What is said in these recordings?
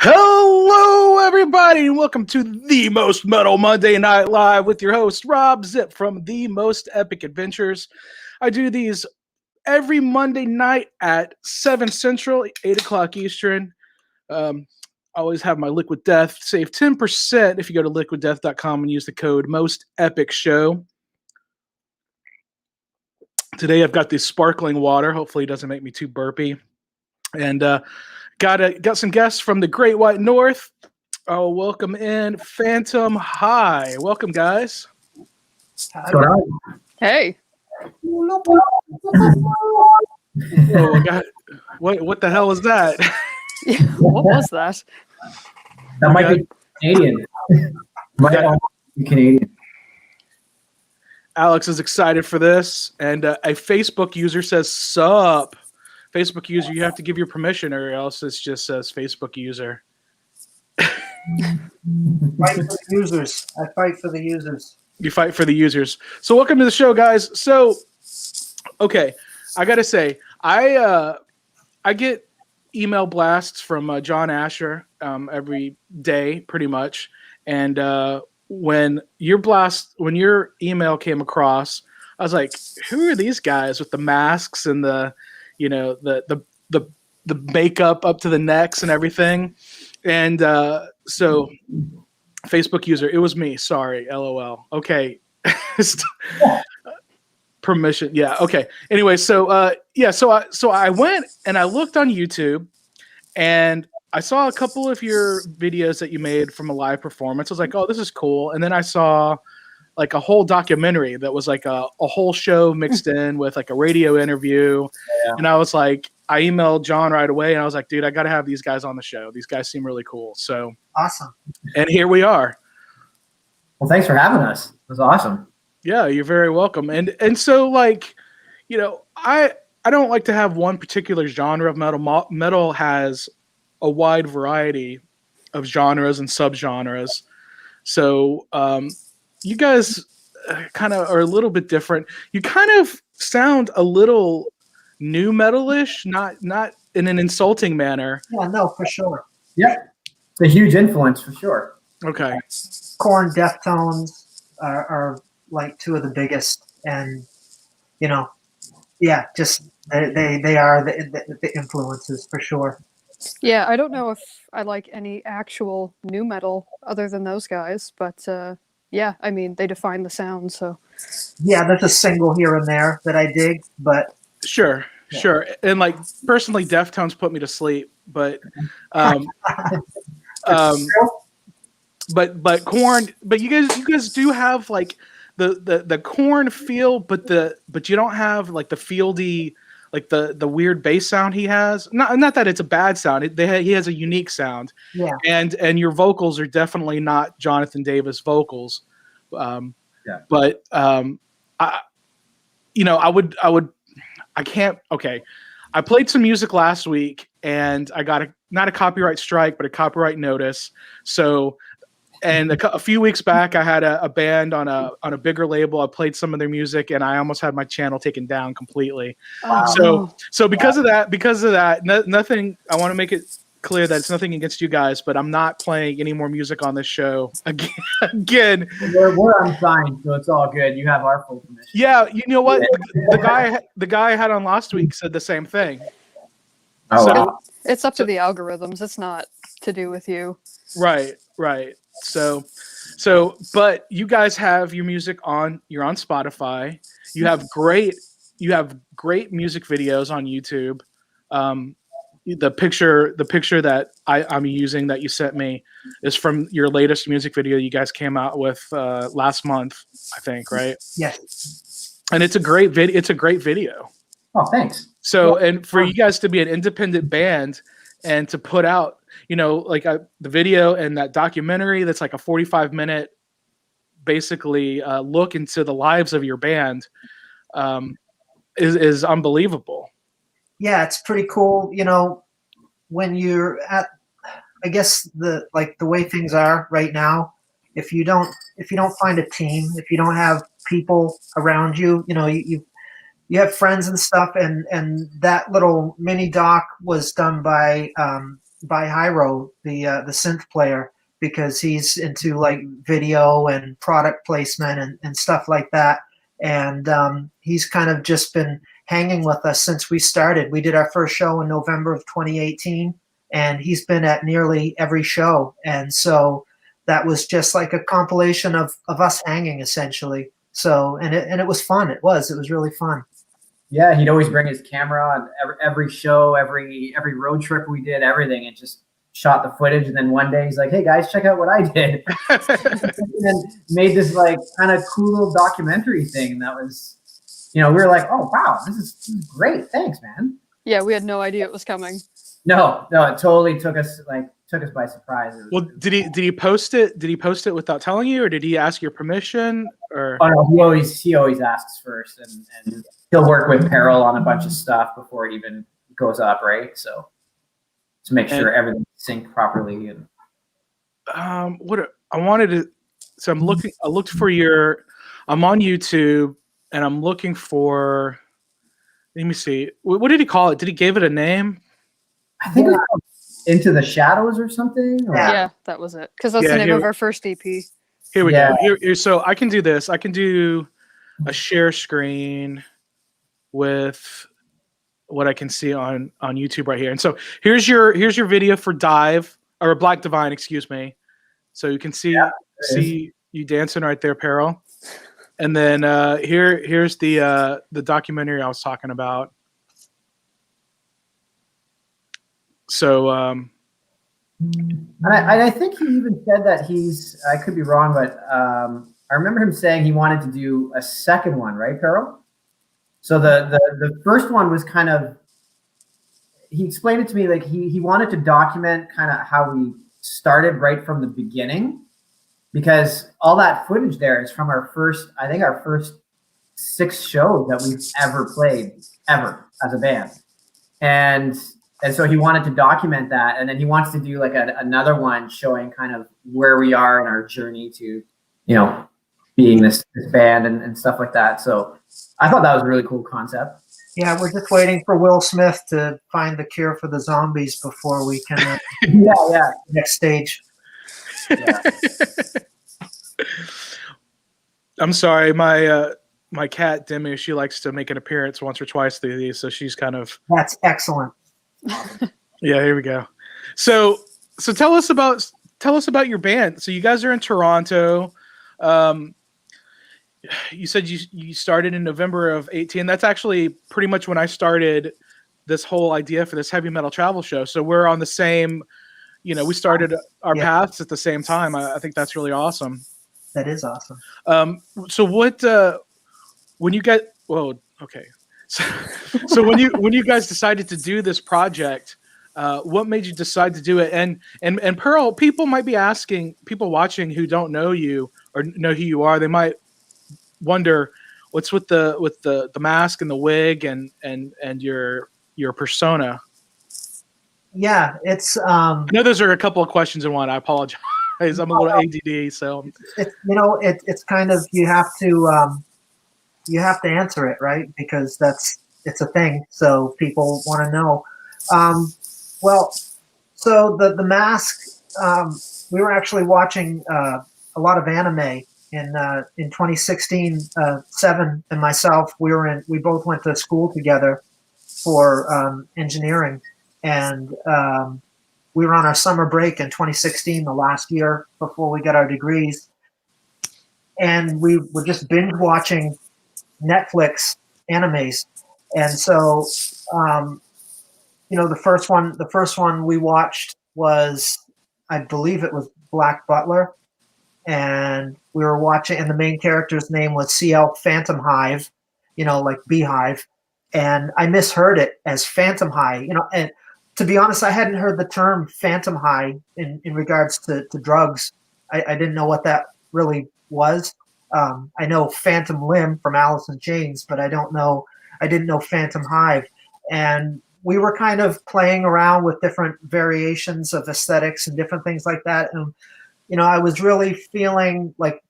Hello, everybody, and welcome to the Most Metal Monday Night Live with your host, Robb Zipp from The Most Epic Adventures. I do these every Monday night at 7 Central, 8 o'clock Eastern. I always have my Liquid Death. Save 10% if you go to liquiddeath.com and use the code MOSTEPICSHOW. Today I've got this sparkling water. Hopefully it doesn't make me too burpy. And got some guests from the Great White North. Oh, welcome in Phantom High. Welcome, guys. Hey. Oh, God. What the hell is that? What was that? That might be Canadian. Might be Canadian. Alex is excited for this, and a Facebook user says, "Sup." Facebook user, you have to give your permission, or else it just says Facebook user. Fight for the users. I fight for the users. You fight for the users. So welcome to the show, guys. So, okay, I gotta say, I get email blasts from John Asher every day, pretty much. And when your email came across, I was like, who are these guys with the masks and the makeup up to the necks and everything? And so Facebook user, it was me. Sorry, LOL. Okay. Permission. Yeah. Okay. Anyway, so I went and I looked on YouTube and I saw a couple of your videos that you made from a live performance. I was like, oh, this is cool. And then I saw like a whole documentary that was like a whole show mixed in with like a radio interview. Yeah. And I was like, I emailed John right away and I was like, dude, I got to have these guys on the show. These guys seem really cool. So awesome. And here we are. Well, thanks for having us. It was awesome. Yeah, you're very welcome. And so like, I don't like to have one particular genre of metal. Metal has a wide variety of genres and subgenres. So, you guys kind of are a little bit different. You kind of sound a little new metalish, not in an insulting manner. Yeah, no, for sure. Yeah, it's a huge influence for sure. Okay. Korn, Deftones are like two of the biggest, and just they are the influences for sure. Yeah, I don't know if I like any actual new metal other than those guys, but yeah, I mean, they define the sound, so. Yeah, there's a single here and there that I dig, but. Sure. And like, personally, Deftones put me to sleep, but but Korn, but you guys do have like the Korn feel, but you don't have like the fieldy, like the weird bass sound he has. Not that it's a bad sound. He has a unique sound. Yeah. And your vocals are definitely not Jonathan Davis vocals. But I played some music last week and I got not a copyright strike, but a copyright notice. So, and a few weeks back, I had a band on a bigger label. I played some of their music, and I almost had my channel taken down completely. Oh. So because of that, nothing. I want to make it clear that it's nothing against you guys, but I'm not playing any more music on this show again. We're on sign, so it's all good. You have our full permission. Yeah, you know what? The guy I had on last week said the same thing. Oh, So, wow. It's up to the algorithms. It's not to do with you. Right. So, but you guys have your music you're on Spotify. You have great music videos on YouTube. The picture that I'm using that you sent me is from your latest music video you guys came out with last month, I think, right? Yes. and it's a great video. It's a great video. Oh, thanks. So, and for you guys to be an independent band and to put out, you know, like the video and that documentary that's like a 45-minute, basically look into the lives of your band, is unbelievable. Yeah, it's pretty cool. You know, when you're at, I guess the way things are right now, if you don't find a team, if you don't have people around you, you know, you have friends and stuff, and that little mini doc was done by Hyro, the synth player, because he's into like video and product placement and stuff like that, and he's kind of just been hanging with us since we started. We did our first show in November of 2018, and he's been at nearly every show, and so that was just like a compilation of us hanging essentially. So and it was fun. It was really fun. Yeah, he'd always bring his camera on every show, every road trip we did, everything, and just shot the footage. And then one day he's like, "Hey guys, check out what I did," and then made this like kind of cool little documentary thing. And that was, you know, we were like, "Oh wow, this is great, thanks, man." Yeah, we had no idea it was coming. No, it totally took us by surprise. Well, did he post it? Did he post it without telling you, or did he ask your permission? Or oh no, he always asks first, and he'll work with Peril on a bunch of stuff before it even goes up, right? So to make sure everything's synced properly. And what I wanted to, so I looked for I'm on YouTube and I'm looking for. Let me see. What did he call it? Did he give it a name? I think it was called Into the Shadows or something. Or? Yeah, that was it. Because that's the name of our first EP. Here we go. Here, so I can do this. I can do a share screen with what I can see on YouTube right here. And so here's your video for Dive, or Black Divine, excuse me. So you can see you dancing right there, Peril. And then here's the documentary I was talking about. So and I think he even said that I could be wrong, but I remember him saying he wanted to do a second one, right, Peril? So the first one was kind of, he explained it to me like he wanted to document kind of how we started right from the beginning, because all that footage there is from our first 6 shows that we've ever played ever as a band. And so he wanted to document that, and then he wants to do like another one showing kind of where we are in our journey to, you know, being this band and stuff like that. So I thought that was a really cool concept. Yeah, we're just waiting for Will Smith to find the cure for the zombies before we can next stage. Yeah. I'm sorry, my cat Demi, she likes to make an appearance once or twice through these, so she's kind of. That's excellent. Yeah, here we go. So tell us about your band. So you guys are in Toronto. You said you started in November of 2018. That's actually pretty much when I started this whole idea for this heavy metal travel show. So we're on the same, you know, we started our paths at the same time. I think that's really awesome. That is awesome. So what when you get okay. So when you guys decided to do this project, what made you decide to do it? And Pearl, people might be asking, people watching who don't know you or know who you are, they might wonder what's with the mask and the wig and your persona. Yeah, it's I know those are a couple of questions in one. I apologize. I'm a little ADD, so it's kind of you have to answer it, right? Because it's a thing. So people want to know. Well, so the mask. We were actually watching a lot of anime in 2016. Seven and myself, we both went to school together for engineering, and we were on our summer break in 2016, the last year before we got our degrees, and we were just binge watching Netflix animes. And so, the first one we watched was, I believe it was Black Butler, and we were watching, and the main character's name was CL Phantom Hive, like Beehive, and I misheard it as Phantom High, and to be honest, I hadn't heard the term Phantom High in regards to drugs. I didn't know what that really was. I know Phantom Limb from Alice in Chains, but I didn't know Phantom Hive. And we were kind of playing around with different variations of aesthetics and different things like that. And, I was really feeling like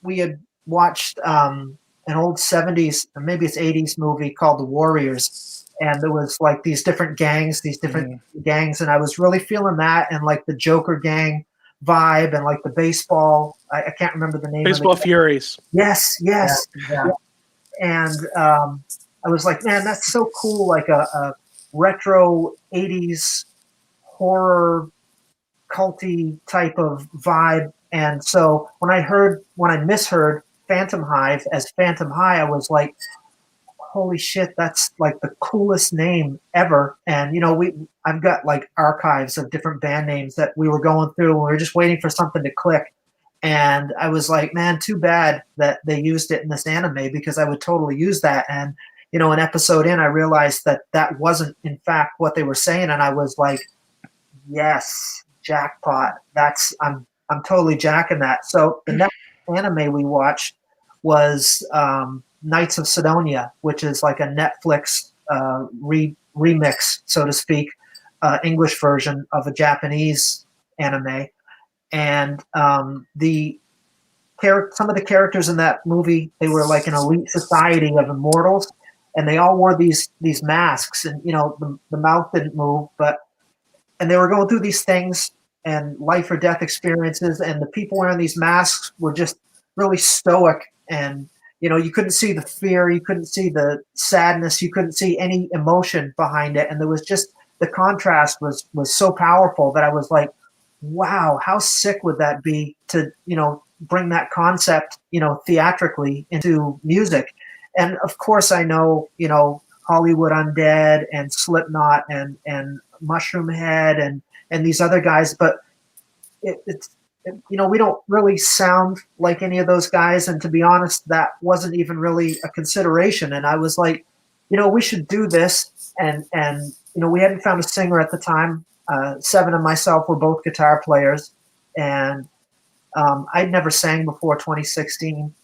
we had watched an old 70s, or maybe it's 80s movie called The Warriors. And there was like these different gangs, gangs. And I was really feeling that, and like the Joker gang vibe, and like the baseball. I can't remember the name. Baseball of the Furies. Yes. Yeah. And I was like, man, that's so cool. Like a retro 80s horror culty type of vibe. And so when I misheard Phantom Hive as Phantom High, I was like, holy shit, that's like the coolest name ever. And I've got like archives of different band names that we were going through, and we were just waiting for something to click. And I was like, man, too bad that they used it in this anime, because I would totally use that. And an episode in, I realized that wasn't in fact what they were saying, and I was like, yes, jackpot. I'm totally jacking that. So the next anime we watched was Knights of Sidonia, which is like a Netflix remix, so to speak, English version of a Japanese anime. And some of the characters in that movie, they were like an elite society of immortals, and they all wore these masks, and the mouth didn't move, and they were going through these things and life or death experiences, and the people wearing these masks were just really stoic, and you couldn't see the fear, you couldn't see the sadness, you couldn't see any emotion behind it, and there was just the contrast was so powerful that I was like, wow, how sick would that be to bring that concept theatrically into music. And of course I know Hollywood Undead and Slipknot and Mushroom Head and these other guys, but we don't really sound like any of those guys, and to be honest, that wasn't even really a consideration. And I was like, we should do this, and we hadn't found a singer at the time. Seven and myself were both guitar players, and I'd never sang before 2016,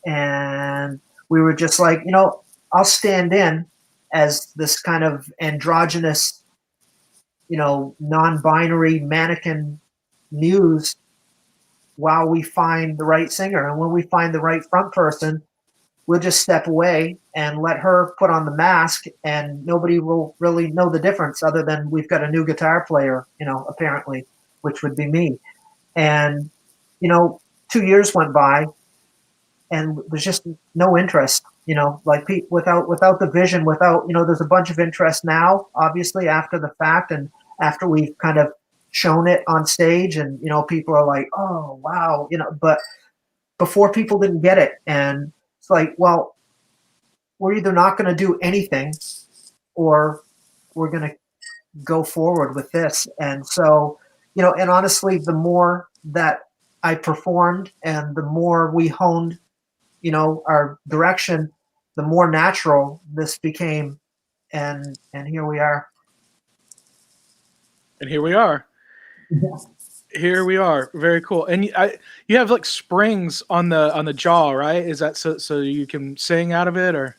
and we were just like, I'll stand in as this kind of androgynous, non-binary mannequin muse while we find the right singer. And when we find the right front person, we'll just step away and let her put on the mask, and nobody will really know the difference other than we've got a new guitar player, apparently, which would be me. And, 2 years went by, and there's just no interest, like without the vision, without, there's a bunch of interest now, obviously, after the fact, and after we've kind of shown it on stage, and, people are like, oh, wow, but before, people didn't get it. And it's like, well, we're either not going to do anything, or we're going to go forward with this. And so, and honestly, the more that I performed and the more we honed, our direction, the more natural this became. And here we are. And here we are. Here we are. Very cool. And you have like springs on the jaw, right? Is that so you can sing out of it, or?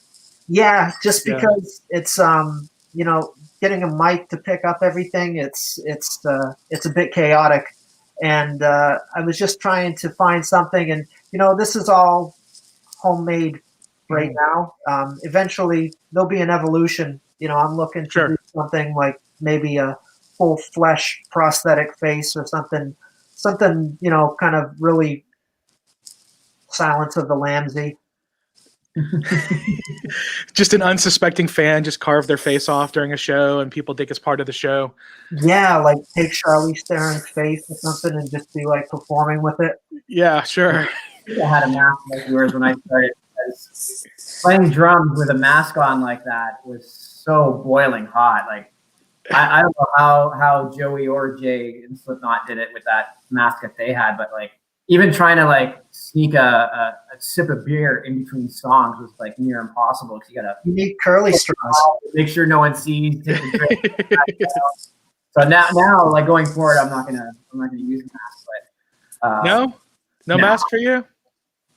Yeah, just because it's getting a mic to pick up everything, it's a bit chaotic, and I was just trying to find something, and this is all homemade right now. Eventually there'll be an evolution. I'm looking to do something like maybe a full flesh prosthetic face or something, kind of really Silence of the Lambsy. Just an unsuspecting fan just carved their face off during a show, and people think it's part of the show. Yeah, like take Charlize Theron's face or something and just be like performing with it. Yeah, sure. I had a mask like yours when I started. Playing drums with a mask on like that was so boiling hot. Like I don't know how Joey or Jay and Slipknot did it with that mask that they had, but like even trying to like sneak a sip of beer in between songs was like near impossible because you need curly straws. make sure no one sees. Take a drink, so now, like going forward, I'm not gonna use a mask. But no mask for you.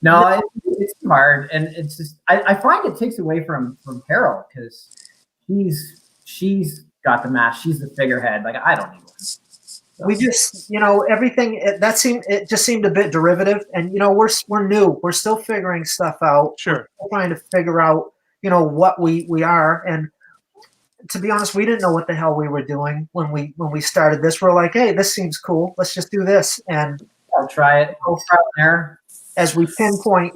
No, it's too hard, and it's just I find it takes away from Carol because she's got the mask. She's the figurehead. Like I don't need one. We just, everything it just seemed a bit derivative, and we're new. We're still figuring stuff out. Sure, we're trying to figure out what we are, and to be honest, we didn't know what the hell we were doing when we started this. We're like, hey, this seems cool. Let's just do this, and I'll try it. I'll try it there. As we pinpoint,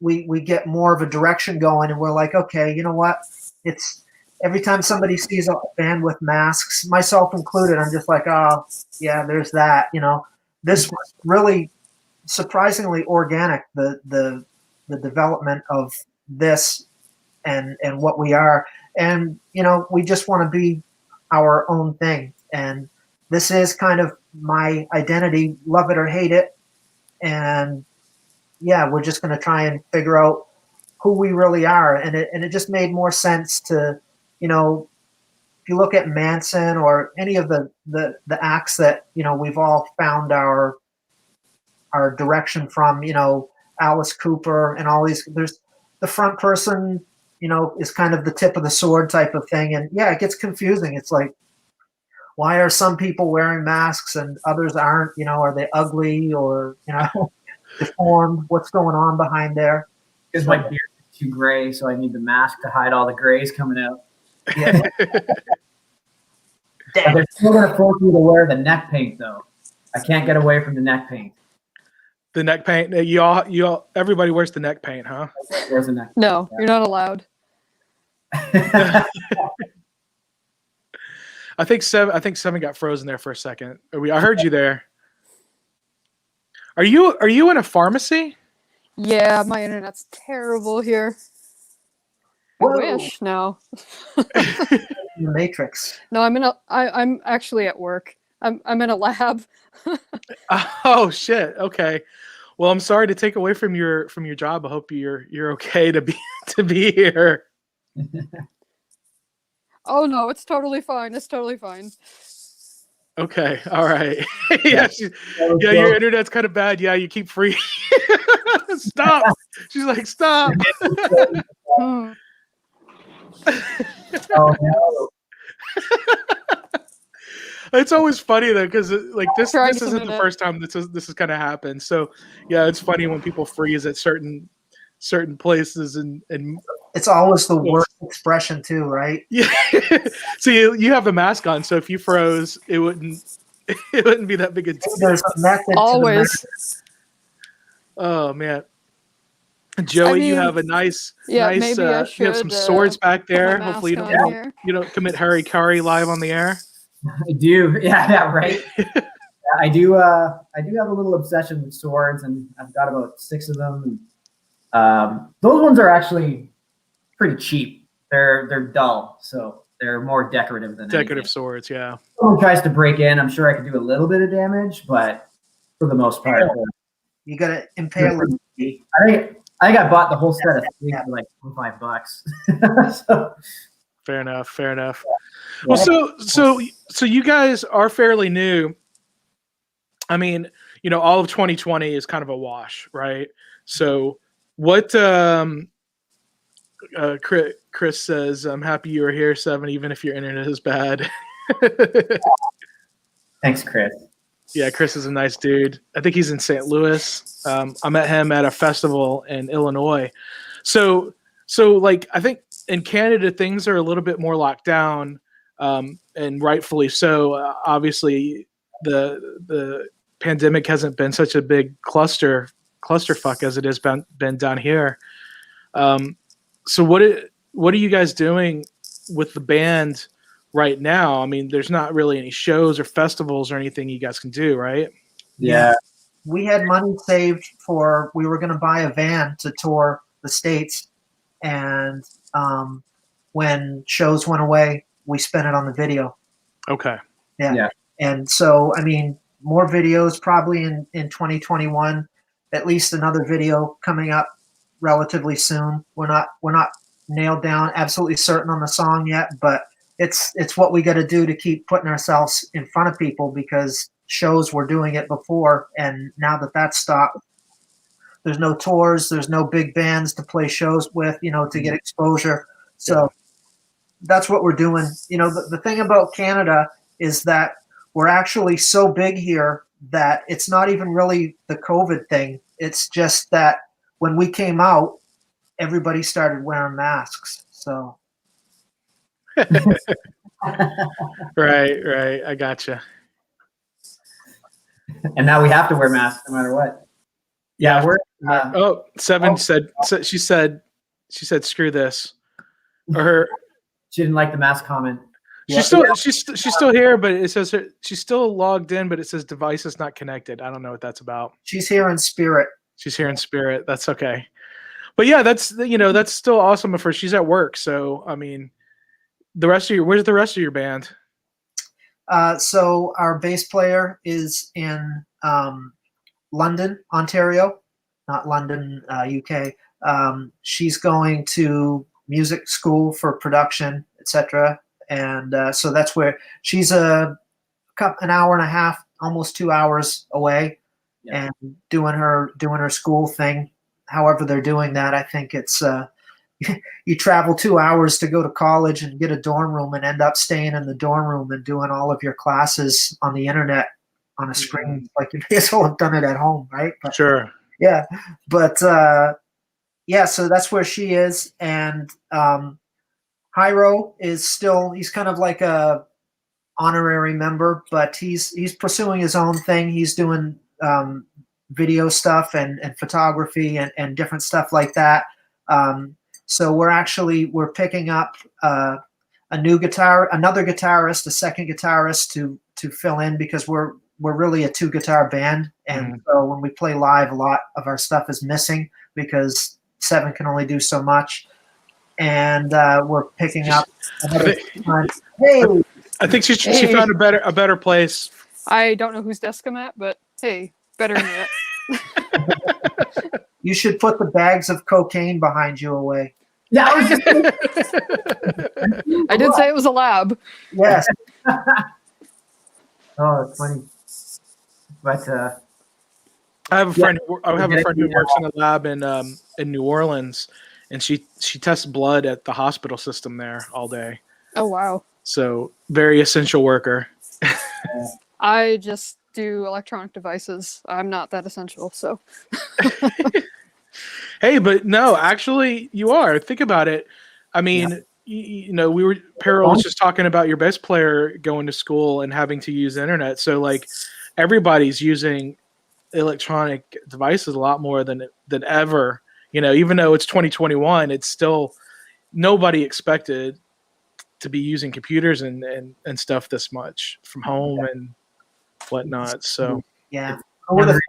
we get more of a direction going, and we're like, okay, you know what? It's every time somebody sees a band with masks, myself included, I'm just like, oh, yeah, there's that. This was really surprisingly organic. The development of this and what we are, and we just want to be our own thing, and this is kind of my identity, love it or hate it, and yeah, we're just going to try and figure out who we really are. And it just made more sense to, if you look at Manson or any of the acts that, we've all found our direction from, Alice Cooper and all these, there's the front person, is kind of the tip of the sword type of thing. And yeah, it gets confusing. It's like, why are some people wearing masks and others aren't, are they ugly or, deformed? What's going on behind there? Because my beard is too gray, so I need the mask to hide all the grays coming out. Yeah. They're still going to force me to wear the neck paint, though. I can't get away from the neck paint. The neck paint. You all. Everybody wears the neck paint, huh? Wears the neck paint. No, you're not allowed. I think Seven got frozen there for a second. I heard you there. Are you in a pharmacy? Yeah, my internet's terrible here. Whoa. I wish. No. The Matrix. No, I'm actually at work. I'm in a lab. Oh shit. Okay. Well, I'm sorry to take away from your job. I hope you're okay to be here. Oh no, it's totally fine. It's totally fine. Okay. All right. Yeah. Your internet's kind of bad. Yeah. You keep free. Stop. She's like, stop. Hmm. Oh, no. It's always funny though, because like this isn't the minute. first time this has kind of happened. So yeah, it's funny when people freeze at certain places and It's always the worst expression too, right? yeah. So you have the mask on, so if you froze, it wouldn't be that big a deal. There's a method to the Always. madness. Oh man. Joey, you have a nice maybe I should, you have some swords back there. put my Hopefully mask on here. you don't commit harikari live on the air. I do. Yeah, right. I do have a little obsession with swords, and I've got about 6 of them. And, those ones are actually pretty cheap. They're dull, so they're more decorative than Decorative anything. swords, yeah. If someone tries to break in, I'm sure I could do a little bit of damage, but for the most part, You got to impale it. I think I bought the whole set of 3 for like $25. So, Fair enough. Well, so you guys are fairly new. I mean, all of 2020 is kind of a wash, right? So what Chris says, I'm happy you were here, Seven, even if your internet is bad. thanks, Chris. Yeah, Chris is a nice dude. I think he's in St. Louis. I met him at a festival in Illinois. So like I think in Canada things are a little bit more locked down, and rightfully so. Obviously, the pandemic hasn't been such a big clusterfuck as it has been down here. So what are you guys doing with the band right now? I mean, there's not really any shows or festivals or anything you guys can do, right? Yeah. We had money saved we were going to buy a van to tour the States. And when shows went away, we spent it on the video. Okay. Yeah. Yeah. And so, I mean, more videos probably in 2021. At least another video coming up relatively soon. We're not nailed down, absolutely certain on the song yet, but it's what we got to do to keep putting ourselves in front of people, because shows were doing it before, and now that that's stopped, there's no tours, there's no big bands to play shows with, to get exposure. So that's what we're doing. The thing about Canada is that we're actually so big here that it's not even really the COVID thing. It's just that when we came out, everybody started wearing masks. So Right. I gotcha. And now we have to wear masks no matter what. Yeah, we're. Seven said. She said, "Screw this." Or her. She didn't like the mask comment. She's still here, but it says she's still logged in, but it says device is not connected. I don't know what that's about. she's here in spirit. She's here in spirit. That's okay. But yeah, that's still awesome of her. She's at work, so I mean, where's the rest of your band? So our bass player is in London, Ontario, not London, UK. She's going to music school for production, etc. And so that's where she's an hour and a half, almost 2 hours away, and doing her school thing. However they're doing that, I think it's you travel 2 hours to go to college and get a dorm room and end up staying in the dorm room and doing all of your classes on the internet on a screen. Like you may as well have done it at home, right? But, Sure. Yeah, but so that's where she is, and Hyro is still, he's kind of like a honorary member, but he's pursuing his own thing. He's doing video stuff and photography and different stuff like that. So we're picking up another guitarist, a second guitarist to fill in, because we're really a 2-guitar band, and so when we play live, a lot of our stuff is missing because Seven can only do so much. And we're picking up another. Hey, I think she found a better place. I don't know whose desk I'm at, but hey, better than that. You should put the bags of cocaine behind you away. Yeah, I was just. I did say it was a lab. Yes. Oh, it's funny. But I have a friend. I have a friend who works in a lab in New Orleans, and she tests blood at the hospital system there all day. Oh wow! So very essential worker. I just do electronic devices. I'm not that essential, so. Hey, but no, actually, you are. Think about it. I mean, Peril was just talking about your bass player going to school and having to use the internet. So like, everybody's using electronic devices a lot more than ever. Even though it's 2021, it's still nobody expected to be using computers and stuff this much from home and whatnot. So yeah, who would have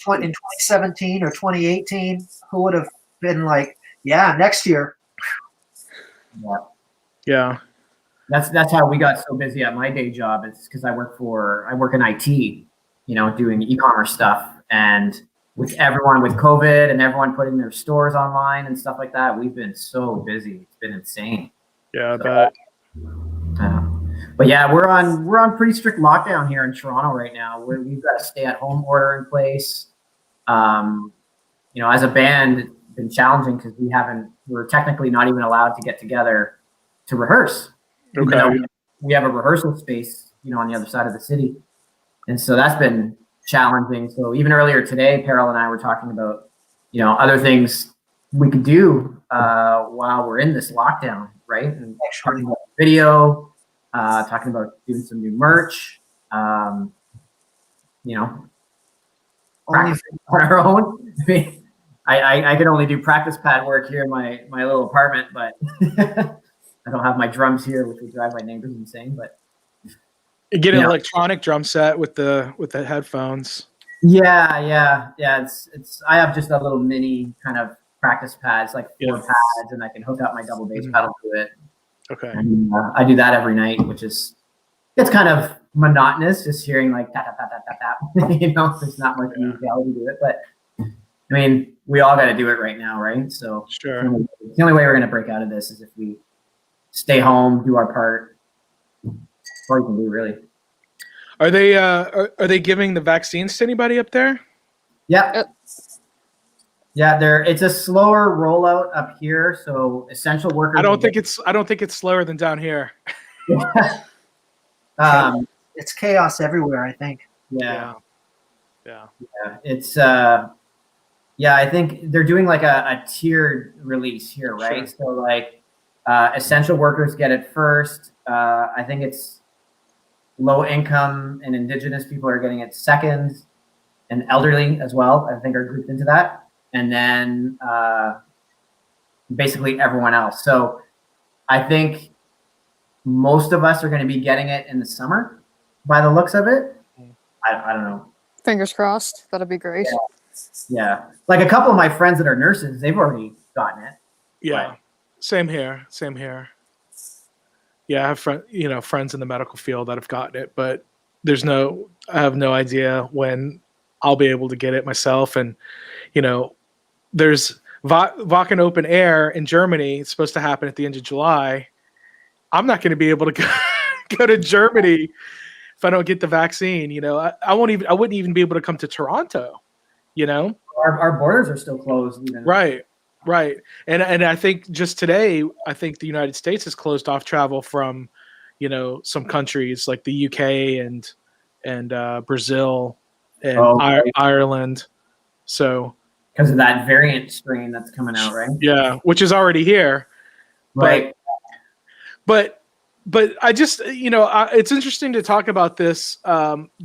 thought in 2017 or 2018? Who would have been like, yeah, next year? Yeah. That's how we got so busy at my day job. It's because I work in IT, doing e-commerce stuff, and with everyone with COVID and everyone putting their stores online and stuff like that, we've been so busy. It's been insane. Yeah, I bet. But yeah, we're on pretty strict lockdown here in Toronto right now. We've got a stay-at-home order in place. As a band, it's been challenging because we're technically not even allowed to get together to rehearse. Okay. We have a rehearsal space, on the other side of the city, and so that's been challenging. So even earlier today, Peril and I were talking about, other things we could do while we're in this lockdown, right? And talking about video, talking about doing some new merch, practicing on our own. I mean, I can only do practice pad work here in my little apartment, but I don't have my drums here, which would drive my neighbors insane. But get an electronic drum set with the headphones. Yeah. It's. I have just a little mini kind of practice pads, like 4 pads, and I can hook up my double bass pedal to it. Okay. And, I do that every night, which is it's kind of monotonous just hearing like tap tap tap tap tap tap. You know, there's not much musicality to it, but I mean, we all got to do it right now, right? So Sure. the only way we're gonna break out of this is if we stay home, do our part. That's all you can do, really. Are they giving the vaccines to anybody up there? Yeah. Yeah, it's a slower rollout up here, so essential workers. I don't think it's slower than down here. It's chaos everywhere, I think. Yeah. It's I think they're doing like a tiered release here, right? Sure. So like essential workers get it first. I think it's low income and indigenous people are getting it second, and elderly as well, I think, are grouped into that. And then basically everyone else. So I think most of us are going to be getting it in the summer by the looks of it. I don't know. Fingers crossed. That'd be great. Yeah. Like a couple of my friends that are nurses, they've already gotten it. Yeah. But, Same here. Yeah, I have friends in the medical field that have gotten it, but I have no idea when I'll be able to get it myself. And, there's Wacken Open Air in Germany. It's supposed to happen at the end of July. I'm not going to be able to go to Germany if I don't get the vaccine. I wouldn't even be able to come to Toronto. our borders are still closed. Even. Right. And I think just today, I think the United States has closed off travel from, some countries like the UK and Brazil and Ireland. So because of that variant strain that's coming out, right? Yeah, which is already here. Right. But I just, it's interesting to talk about this,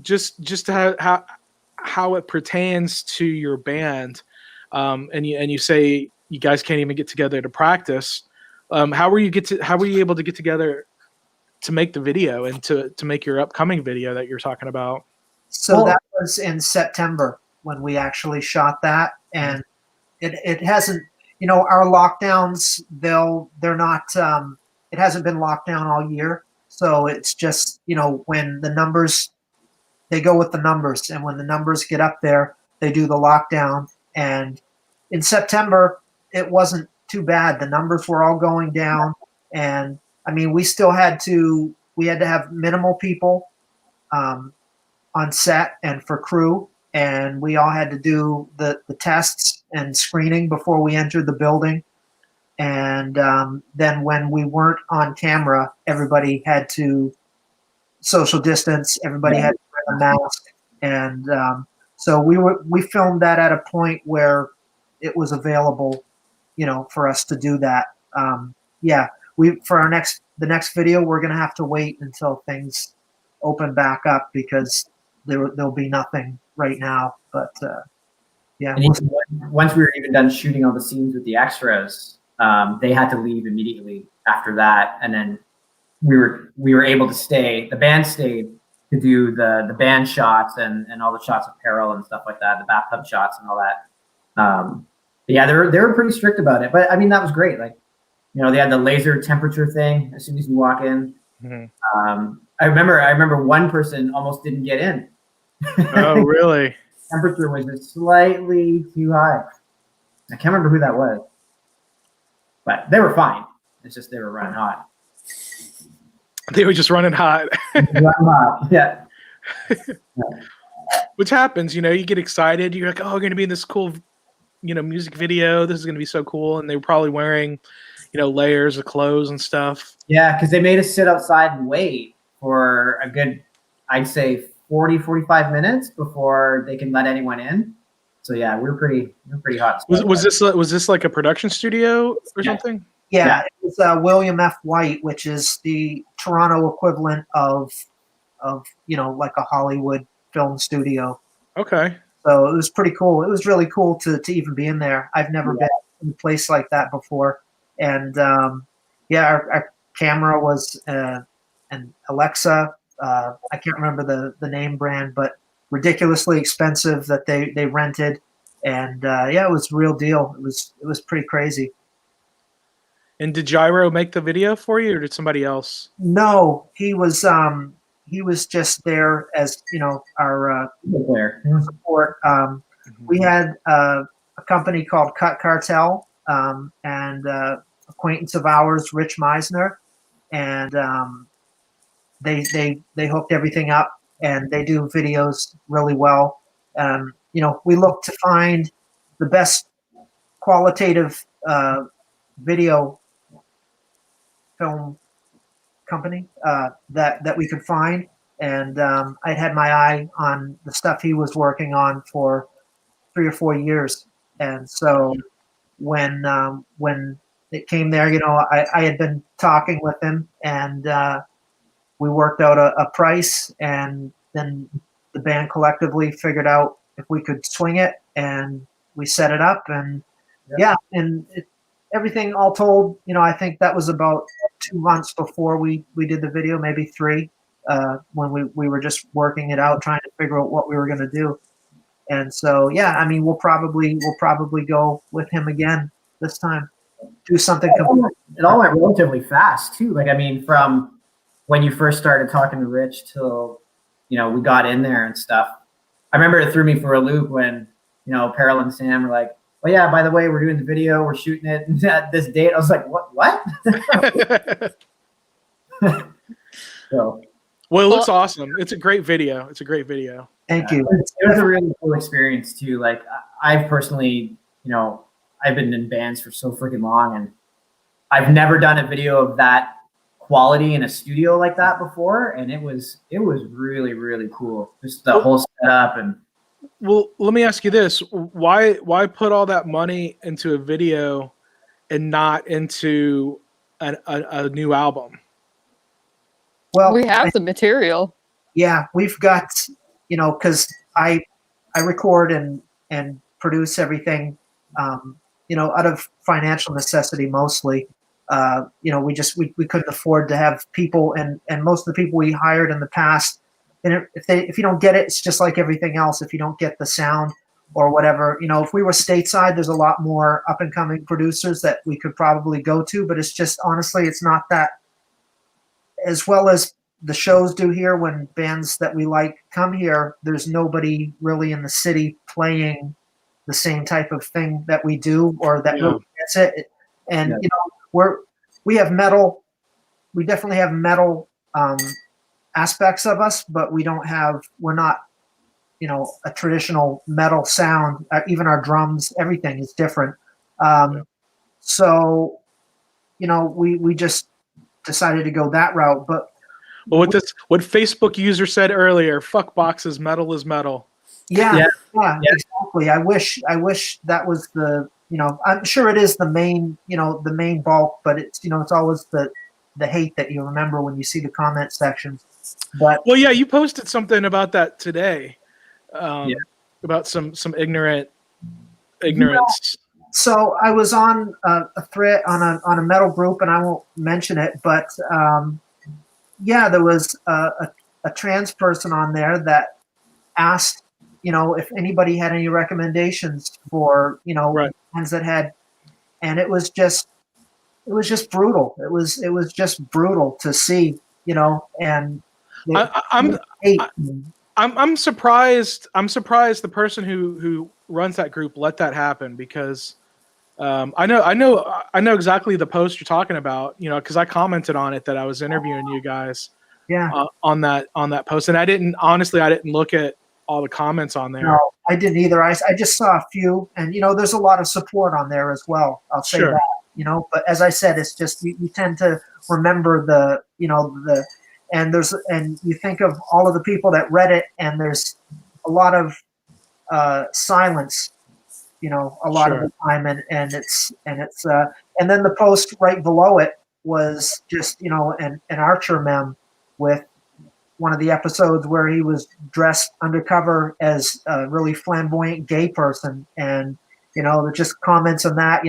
just how it pertains to your band. And you say you guys can't even get together to practice. How were you able to get together to make the video and to make your upcoming video that you're talking about? So that was in September when we actually shot that, and it hasn't, our lockdowns, they're not, it hasn't been locked down all year. So it's just, when the numbers, they go with the numbers, and when the numbers get up there, they do the lockdown. And in September, it wasn't too bad. The numbers were all going down, and I mean, we had to have minimal people on set and for crew, and we all had to do the tests and screening before we entered the building. And then when we weren't on camera, everybody had to social distance. Everybody had to wear a mask, and so we filmed that at a point where it was available, for us to do that. For the next video, we're gonna have to wait until things open back up because there'll be nothing right now. But And once we were even done shooting all the scenes with the extras, they had to leave immediately after that, and then we were able to stay. The band stayed to do the band shots and all the shots of peril and stuff like that, the bathtub shots and all that. They were pretty strict about it, but I mean that was great. Like, they had the laser temperature thing as soon as you walk in. Mm-hmm. I remember one person almost didn't get in. Oh, really? Temperature was just slightly too high. I can't remember who that was, but they were fine. It's just they were running hot. They were just running hot. Yeah. Which happens, you get excited. You're like, oh, we're going to be in this cool, music video. This is going to be so cool. And they were probably wearing, layers of clothes and stuff. Yeah, because they made us sit outside and wait for a good, I'd say 40, 45 minutes before they can let anyone in. So yeah, we're pretty hot. Was this like a production studio or something? Yeah, it was William F. White, which is the Toronto equivalent of like a Hollywood film studio. Okay. So it was pretty cool. It was really cool to even be in there. I've never been in a place like that before. And our camera was an Alexa. I can't remember the name brand, but ridiculously expensive that they rented. And it was real deal. It was pretty crazy. And did Gyro make the video for you, or did somebody else? No, he was he was just there as our There. support. We had a company called Cut Cartel, and acquaintance of ours, Rich Meisner, and they hooked everything up, and they do videos really well. We look to find the best qualitative video film company that we could find, and I'd had my eye on the stuff he was working on for 3 or 4 years, and so when it came there, I had been talking with him, and we worked out a price, and then the band collectively figured out if we could swing it, and we set it up, and everything all told, I think that was about 2 months before we did the video, maybe 3, when we were just working it out, trying to figure out what we were going to do. And so, we'll probably go with him again this time, do something. It all went relatively fast too. From when you first started talking to Rich till, we got in there and stuff. I remember it threw me for a loop when, Peril and Sam were like, "Oh yeah, by the way, we're doing the video, we're shooting it at this date." I was like, "What?" So, well, it looks awesome. It's a great video. Thank you. It was a really cool experience too. Like I've personally, I've been in bands for so freaking long, and I've never done a video of that quality in a studio like that before, and it was really, really cool. Just the whole setup. And well, let me ask you this: why put all that money into a video and not into a new album? Well, we have the material. Yeah, we've got, because I record and produce everything, out of financial necessity mostly. We couldn't afford to have people, and most of the people we hired in the past, and if you don't get it, it's just like everything else. If you don't get the sound or whatever, if we were stateside, there's a lot more up and coming producers that we could probably go to, but it's just, honestly, it's not that as well as the shows do here. When bands that we like come here, there's nobody really in the city playing the same type of thing that we do, or that really gets it. And we have metal. We definitely have metal aspects of us, but we're not, a traditional metal sound. Even our drums, everything is different. So, we just decided to go that route. But well, what Facebook user said earlier, "Fuck boxes, metal is metal." Yeah, exactly. I wish that was the, I'm sure it is the main bulk, but it's, it's always the hate that you remember when you see the comment sections. But well, yeah, you posted something about that today, about some ignorance. Yeah. So I was on a thread on a metal group, and I won't mention it, but there was a trans person on there that asked, if anybody had any recommendations for, ones that had, and it was just brutal. It was just brutal to see, and I'm surprised. I'm surprised the person who runs that group let that happen, because I know exactly the post you're talking about. Because I commented on it that I was interviewing you guys. On that post, and I didn't look at all the comments on there. No, I didn't either. I just saw a few, and there's a lot of support on there as well. I'll say that. But as I said, it's just you tend to remember and you think of all of the people that read it, and there's a lot of silence, a lot of the time, and then the post right below it was just an Archer mem with one of the episodes where he was dressed undercover as a really flamboyant gay person, and just comments on that.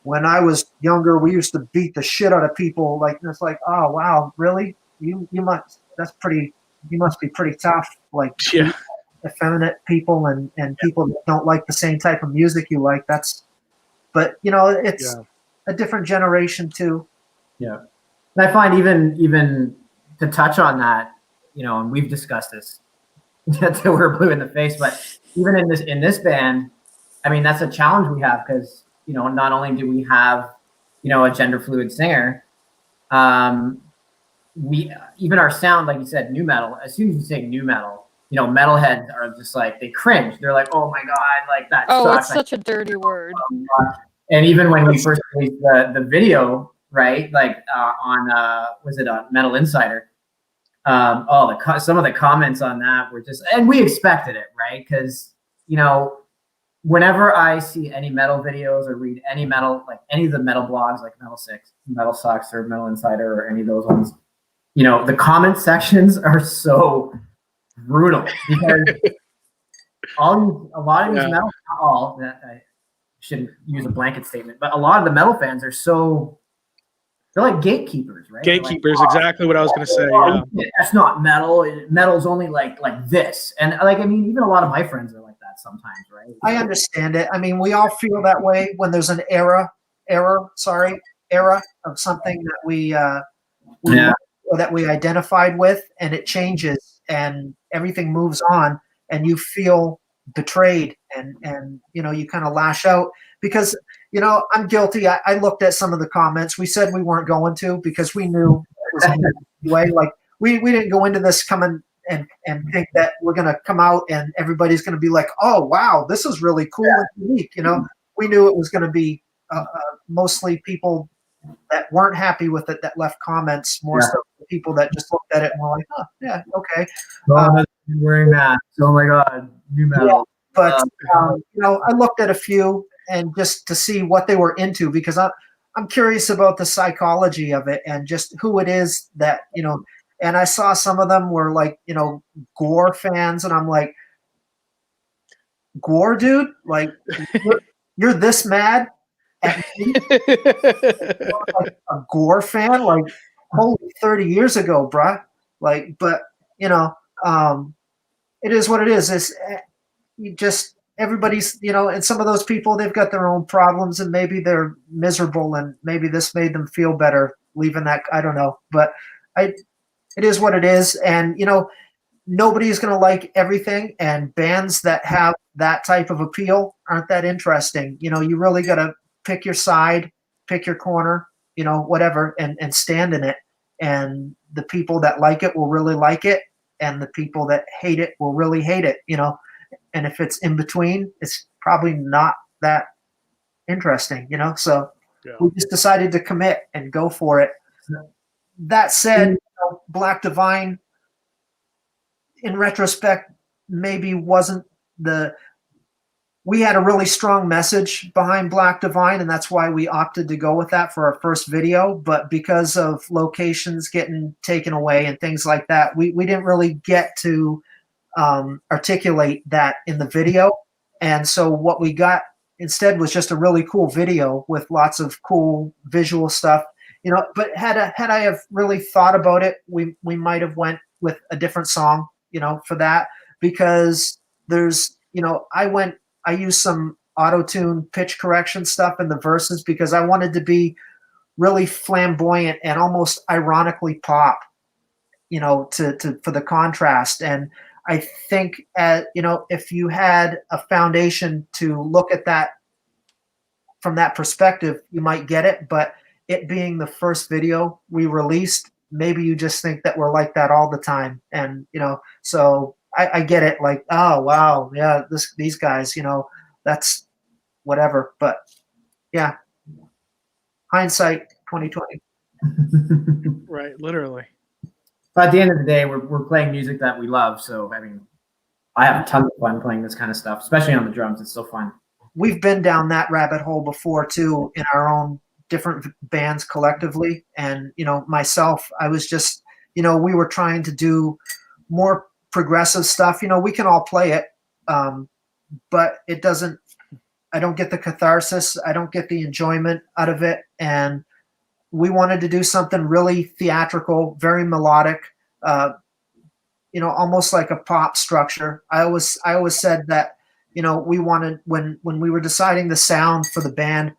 When I was younger, we used to beat the shit out of people. Like, it's like, oh wow, really? You must be pretty tough. Like, effeminate people and people that don't like the same type of music you like. But it's a different generation too. Yeah, and I find even to touch on that, you know, and we've discussed this until we're blue in the face, but even in this band, I mean, that's a challenge we have because, you know, not only do we have, you know, a gender fluid singer, we even our sound, like you said, new metal. As soon as you say new metal, you know, metalheads are just like, they cringe. They're like, oh my god, like that Oh, sucks. it's such a dirty word. And even when we first released the video, right, like on was it on Metal Insider? Some of the comments on that were just, and we expected it, right? Because, you know, whenever I see any metal videos or read any metal, like any of the metal blogs, like Metal Six, Metal Sucks, or Metal Insider, or any of those ones, you know, the comment sections are so brutal because a lot of these metal, not all, that I shouldn't use a blanket statement, but a lot of the metal fans are they're like gatekeepers, right? Gatekeepers, like, exactly what I was going to say. Yeah. That's not metal. Metal's only like this, and like, I mean, even a lot of my friends are like that sometimes, right? I understand it. I mean, we all feel that way when there's an era of something that we or that we identified with, and it changes, and everything moves on, and you feel betrayed, and you know, you kind of lash out because, you know, I'm guilty. I looked at some of the comments. We said we weren't going to because we knew it was way. Like we didn't go into this coming and think that we're going to come out and everybody's going to be like, oh wow, this is really cool and unique. You know, we knew it was going to be mostly people that weren't happy with it that left comments, more so than people that just looked at it and were like, oh yeah, okay. Wearing masks. Oh my god, new metal. Yeah, but you know, I looked at a few and just to see what they were into because I'm curious about the psychology of it and just who it is that, you know. And I saw some of them were like, you know, gore fans, and I'm like, gore, dude, like you're this mad at me? Like a gore fan, like holy 30 years ago, bruh. Like, but you know, it is what it is. It's you just everybody's, you know, and some of those people, they've got their own problems and maybe they're miserable and maybe this made them feel better leaving that. I don't know, but it is what it is. And, you know, nobody's going to like everything, and bands that have that type of appeal aren't that interesting. You know, you really got to pick your side, pick your corner, you know, whatever, and stand in it. And the people that like it will really like it, and the people that hate it will really hate it, you know. And if it's in between, it's probably not that interesting, you know. So we just decided to commit and go for it. That said, you know, Black Divine, in retrospect, maybe wasn't we had a really strong message behind Black Divine, and that's why we opted to go with that for our first video. But because of locations getting taken away and things like that, we didn't really get to articulate that in the video. And so what we got instead was just a really cool video with lots of cool visual stuff, you know. But had I have really thought about it, we might have went with a different song, you know, for that, because there's, you know, I used some auto-tune pitch correction stuff in the verses because I wanted to be really flamboyant and almost ironically pop, you know, for the contrast. And I think, you know, if you had a foundation to look at that from that perspective, you might get it. But it being the first video we released, maybe you just think that we're like that all the time. And, you know, so I get it. Like, oh, wow, yeah, these guys, you know, that's whatever. But, yeah, hindsight 2020. Right, literally. But at the end of the day, we're playing music that we love. So, I mean, I have tons of fun playing this kind of stuff, especially on the drums. It's so fun. We've been down that rabbit hole before, too, in our own different bands collectively. And, you know, myself, I was just, you know, we were trying to do more progressive stuff. You know, we can all play it, but it doesn't, I don't get the catharsis. I don't get the enjoyment out of it. And we wanted to do something really theatrical, very melodic, you know, almost like a pop structure. I always said that, you know, we wanted, when we were deciding the sound for the band,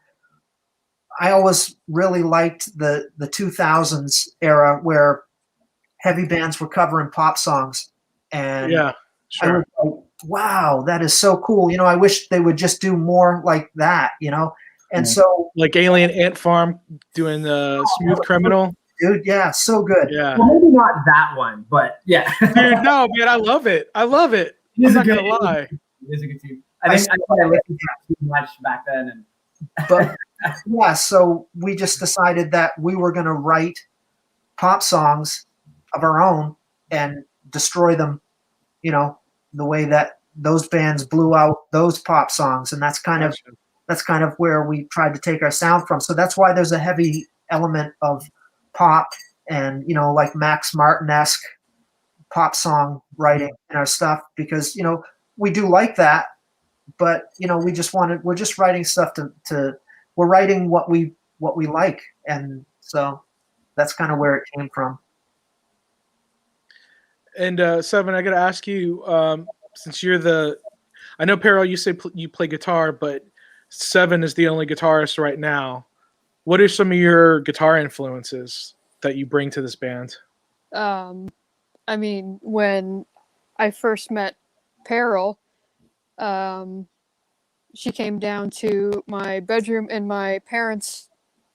I always really liked the 2000s era where heavy bands were covering pop songs, and Yeah, I sure. was like, wow, that is so cool. I wish they would just do more like that. And Yeah. so, Like Alien Ant Farm doing the Smooth Criminal. dude, yeah, so good. Yeah. Well, maybe not that one, but yeah. Dude, no, man, I love it. I love it. It is I'm a not good, gonna lie. It is a good team. I think I listened to it too much back then, and But yeah, so we just decided that we were going to write pop songs of our own and destroy them, the way that those bands blew out those pop songs. And that's kind of where we tried to take our sound from. So that's why there's a heavy element of pop and, like Max Martin-esque pop song writing in our stuff, because, we do like that, but we're just writing stuff we're writing what we like. And so that's kind of where it came from. And Seven, I got to ask you, since I know Peril, you say you play guitar, but Seven is the only guitarist right now. What are some of your guitar influences that you bring to this band? I mean, when I first met Peril, she came down to my bedroom in my parents'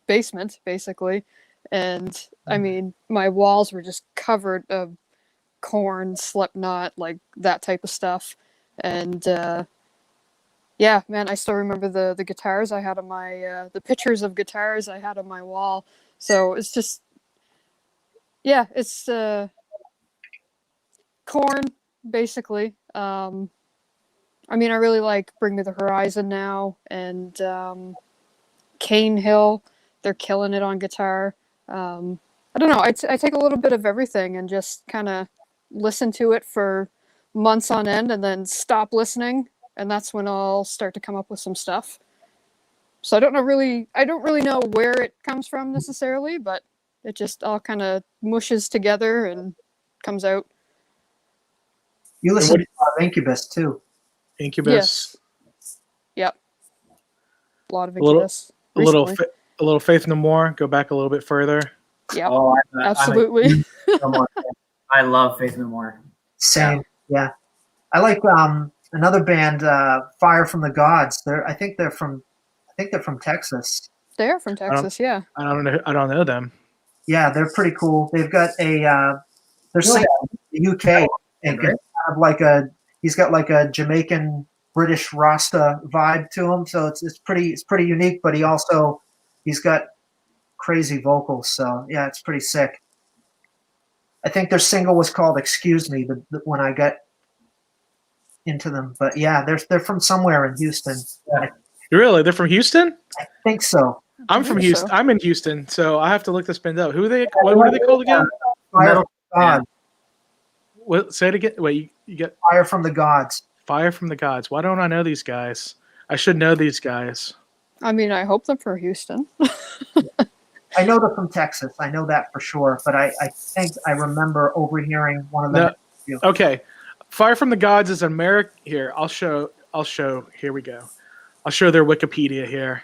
basement, basically. And I mean, my walls were just covered of Korn, Slipknot, like that type of stuff. And yeah, man, I still remember the guitars I had on my the pictures of guitars I had on my wall. So it's just, yeah, it's Korn, basically. I mean, I really like Bring Me the Horizon now, and Cane Hill. They're killing it on guitar. I don't know. I take a little bit of everything and just kind of listen to it for months on end, and then stop listening, and that's when I'll start to come up with some stuff. So I don't really know where it comes from necessarily, but it just all kind of mushes together and comes out. You listen to a lot of Incubus too. Incubus. Yes. Yep. A lot of Incubus. A little Faith No More. Go back a little bit further. Yeah. oh, Absolutely. I love Faith No More. Same. Yeah. I like another band, Fire from the Gods. I think they're from Texas. They're from Texas, yeah. I don't know them. Yeah, they're pretty cool. They've got they're singing in the UK, and kind of he's got like a Jamaican British Rasta vibe to him. So it's pretty unique, but he's got crazy vocals. So yeah, it's pretty sick. I think their single was called "Excuse Me" when I got into them. But yeah, they're from somewhere in Houston. Yeah. Really? They're from Houston? I think so. I'm from Houston. So. I'm in Houston, so I have to look this band up. Who are they? What are they called again? Fire from the Gods. What? Say it again. Wait, you get Fire from the Gods. Fire from the Gods. Why don't I know these guys? I should know these guys. I mean, I hope they're from Houston. I know they're from Texas. I know that for sure. But I think I remember overhearing one of them. No. Okay. Fire from the Gods is American. Here, I'll show. Here we go. I'll show their Wikipedia here.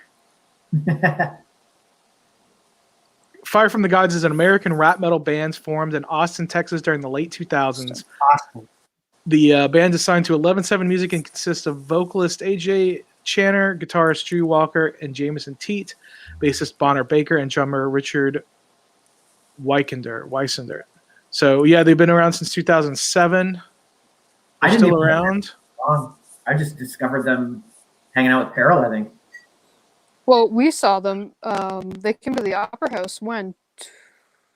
Fire from the Gods is an American rap metal band formed in Austin, Texas during the late 2000s. Awesome. The band is signed to 11-7 Music and consists of vocalist AJ Channer, guitarist Drew Walker, and Jameson Teat, bassist Bonner Baker, and drummer Richard Weisender. So yeah, they've been around since 2007. They're still around. I just discovered them hanging out with Peril, I think. Well, we saw them. They came to the Opera House when?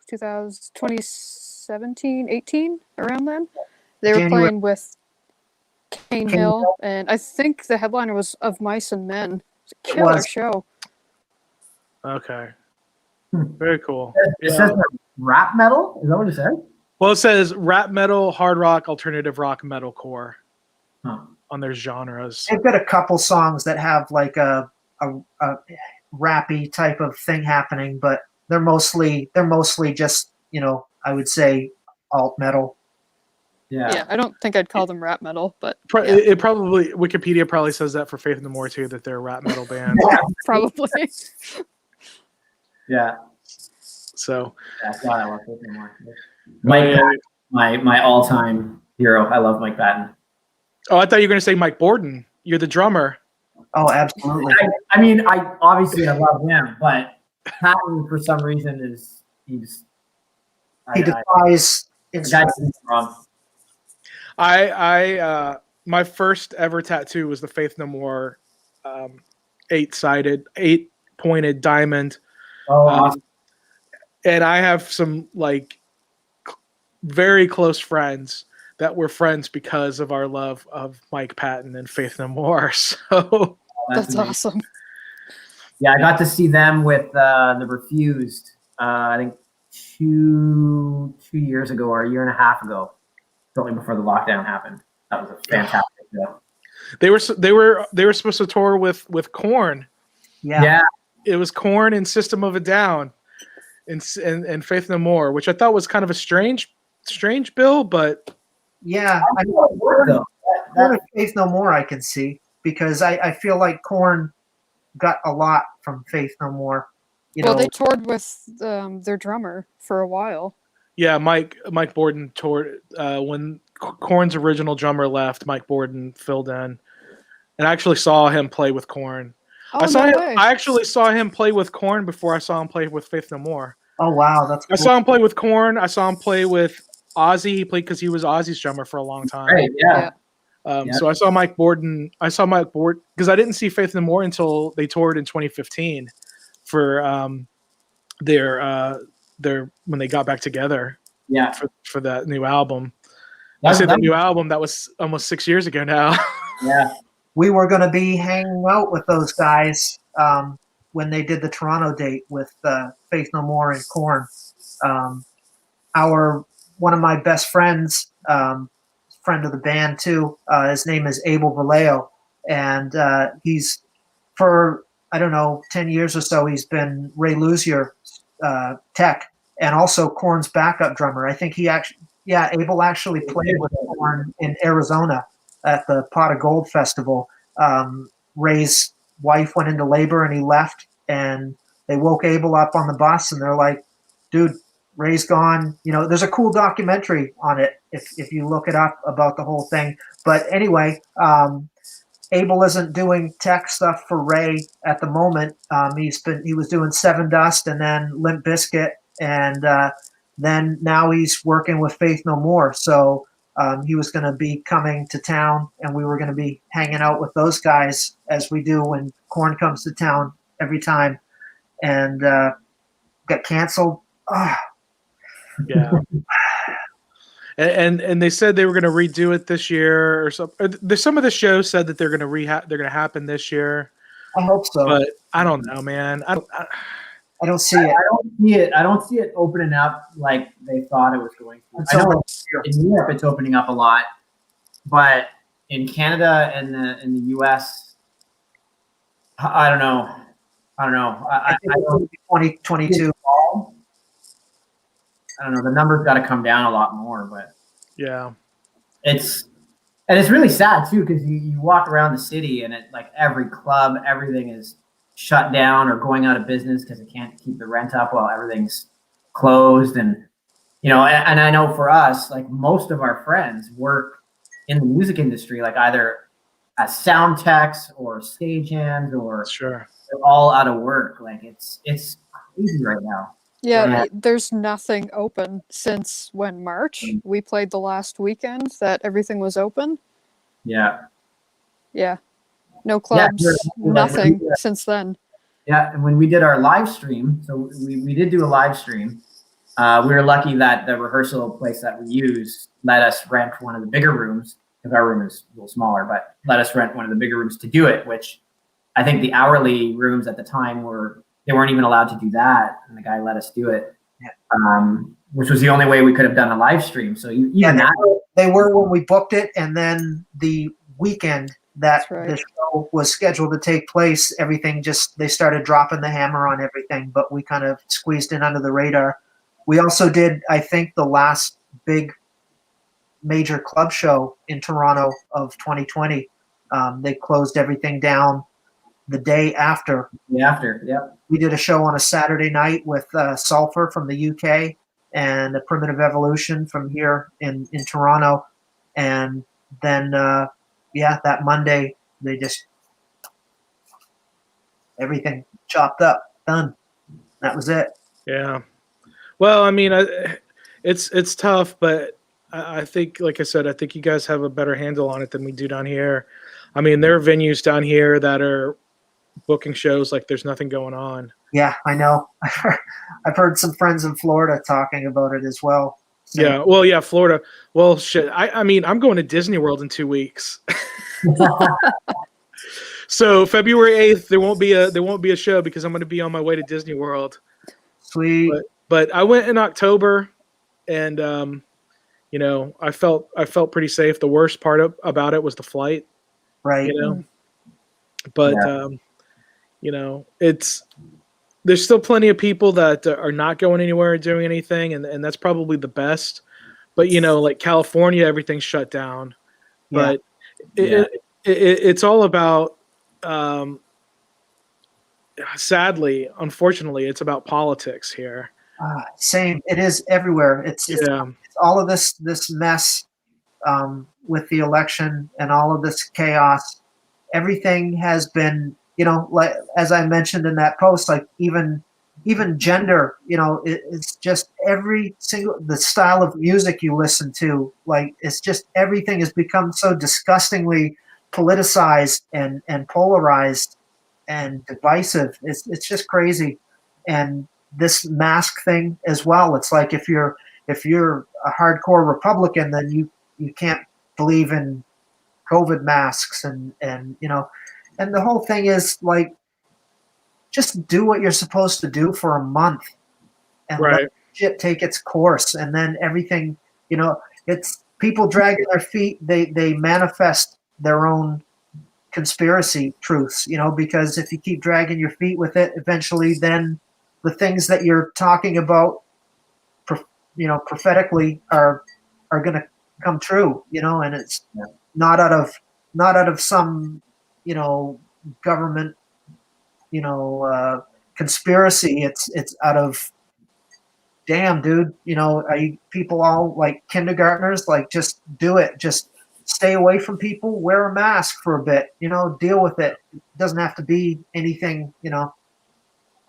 2017, 18, around then? They were playing with Cane Hill, and I think the headliner was Of Mice and Men. It's a killer show. Okay. Very cool. It says rap metal? Is that what it says? Well, it says rap metal, hard rock, alternative rock, metalcore on their genres. They've got a couple songs that have like a rappy type of thing happening, but they're mostly just, I would say alt metal. Yeah, I don't think I'd call them rap metal, but It probably Wikipedia probably says that for Faith No More too, that they're a rap metal band. probably. Yeah. So that's why I love Faith No More. Mike yeah. Patton, my all-time hero. I love Mike Patton. Oh, I thought you were going to say Mike Borden. You're the drummer. Oh, absolutely. I mean, I love him, but Patton for some reason He defies instructions wrong. My first ever tattoo was the Faith No More 8-pointed diamond. Oh, awesome. And I have some like very close friends that were friends because of our love of Mike Patton and Faith No More. So That's awesome. Yeah, I got to see them with the Refused. I think 2 years ago or a year and a half ago, shortly before the lockdown happened. That was a fantastic show. They were supposed to tour with Korn. Yeah. It was Korn and System of a Down, and Faith No More, which I thought was kind of a strange bill, but yeah, Faith No More I can see, because I feel like Korn got a lot from Faith No More. They toured with their drummer for a while. Yeah, Mike Borden toured when Korn's original drummer left. Mike Borden filled in, and I actually saw him play with Korn. Oh, I actually saw him play with Korn before I saw him play with Faith No More. Oh wow, that's cool. I saw him play with Korn. I saw him play with Ozzy. He played because he was Ozzy's drummer for a long time. Right, yeah. So I saw Mike Borden. Because I didn't see Faith No More until they toured in 2015 for their when they got back together. Yeah. For that new album. I said the new album that was almost 6 years ago now. Yeah. We were going to be hanging out with those guys when they did the Toronto date with Faith No More and Korn. One of my best friends, friend of the band too, his name is Abel Vallejo, and he's, for I don't know, 10 years or so, he's been Ray Luzier tech, and also Korn's backup drummer. I think Abel actually played with Korn in Arizona at the Pot of Gold Festival. Ray's wife went into labor and he left, and they woke Abel up on the bus and they're like, dude, Ray's gone. There's a cool documentary on it if you look it up about the whole thing. But anyway, Abel isn't doing tech stuff for Ray at the moment. He was doing Seven Dust and then Limp Bizkit, and then now he's working with Faith No More. So he was going to be coming to town, and we were going to be hanging out with those guys as we do when Korn comes to town every time, and got canceled. Oh. Yeah. And they said they were going to redo it this year or something. Some of the shows said that they're going to happen this year. I hope so, but I don't know, man. I don't see it. I don't see it opening up like they thought it was going to. I know in Europe it's opening up a lot, but in Canada and in the US, I don't know. I think it's 2022. I don't know. The numbers got to come down a lot more, but yeah, it's really sad too, because you walk around the city and like every club, everything is shut down or going out of business because they can't keep the rent up while everything's closed. And and I know for us, like most of our friends work in the music industry, like either as sound techs or stagehands, or sure, they're all out of work. Like it's crazy right now. Yeah, there's nothing open since when, March? We played the last weekend that everything was open. Yeah. Yeah. No clubs, nothing since then. Yeah, and when we did our live stream, so we did do a live stream. We were lucky that the rehearsal place that we used let us rent one of the bigger rooms, because our room is a little smaller, but let us rent one of the bigger rooms to do it, which I think the hourly rooms at the time they weren't even allowed to do that, and the guy let us do it, which was the only way we could have done a live stream. So they were when we booked it, and then the weekend that the show was scheduled to take place, everything they started dropping the hammer on everything, but we kind of squeezed in under the radar. We also did, I think, the last big major club show in Toronto of 2020. They closed everything down the day after. Yeah. We did a show on a Saturday night with Sulphur from the UK, and a Primitive Evolution from here in Toronto. And then, that Monday, they just, everything chopped up, done. That was it. Yeah. Well, I mean, it's tough, but I think, like I said, I think you guys have a better handle on it than we do down here. I mean, there are venues down here that are booking shows like there's nothing going on. Yeah, I know. I've heard some friends in Florida talking about it as well. Yeah. Well, yeah, Florida. Well, shit. I mean, I'm going to Disney World in 2 weeks. So February 8th, there won't be a show because I'm going to be on my way to Disney World. Sweet. But I went in October, and I felt pretty safe. The worst part about it was the flight, Right. But there's still plenty of people that are not going anywhere or doing anything, and that's probably the best. But like California, everything's shut down. Yeah. But it's all about. Sadly, unfortunately, it's about politics here. Same. It is everywhere. It's all of this mess with the election and all of this chaos. Everything has been, like as I mentioned in that post, like even gender, it's just every single, the style of music you listen to, like it's just everything has become so disgustingly politicized and polarized and divisive. It's just crazy. And this mask thing as well. It's like if you're a hardcore Republican, then you can't believe in COVID masks and the whole thing is like, just do what you're supposed to do for a month and let shit take its course. And then everything, it's people dragging their feet. They manifest their own conspiracy truths, because if you keep dragging your feet with it, eventually then the things that you're talking about, prophetically are going to come true, and it's not out of some, government, conspiracy. It's out of, damn, dude, are you people all like kindergartners? Like, just do it. Just stay away from people, wear a mask for a bit, deal with it. It doesn't have to be anything,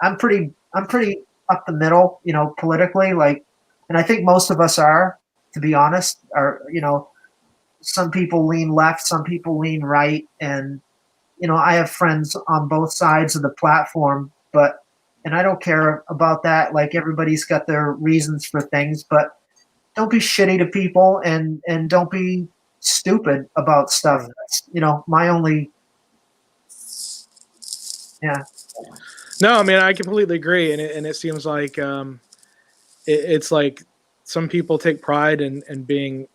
I'm pretty up the middle, politically, like, and I think most of us are, to be honest, some people lean left, some people lean right. And, I have friends on both sides of the platform, and I don't care about that. Like, everybody's got their reasons for things, but don't be shitty to people and don't be stupid about stuff. That's, my only, yeah. No, I mean, I completely agree. And it seems like it's like some people take pride in being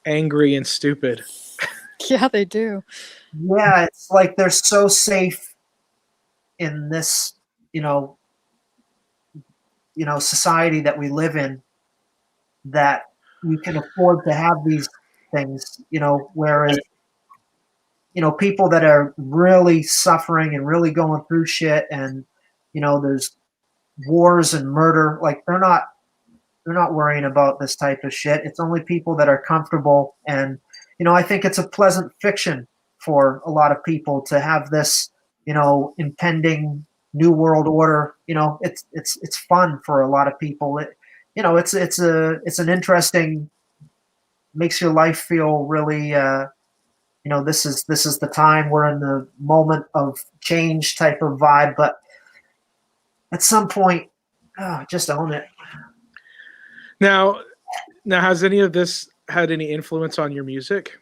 angry and stupid. Yeah, they do. Yeah, it's like they're so safe in this, society that we live in, that you can afford to have these things, whereas, people that are really suffering and really going through shit, and, there's wars and murder, like they're not worrying about this type of shit. It's only people that are comfortable. And, I think it's a pleasant fiction for a lot of people to have this, impending new world order. It's fun for a lot of people. It's an interesting, makes your life feel really, this is the time, we're in the moment of change type of vibe. But at some point, just own it. Now, has any of this had any influence on your music?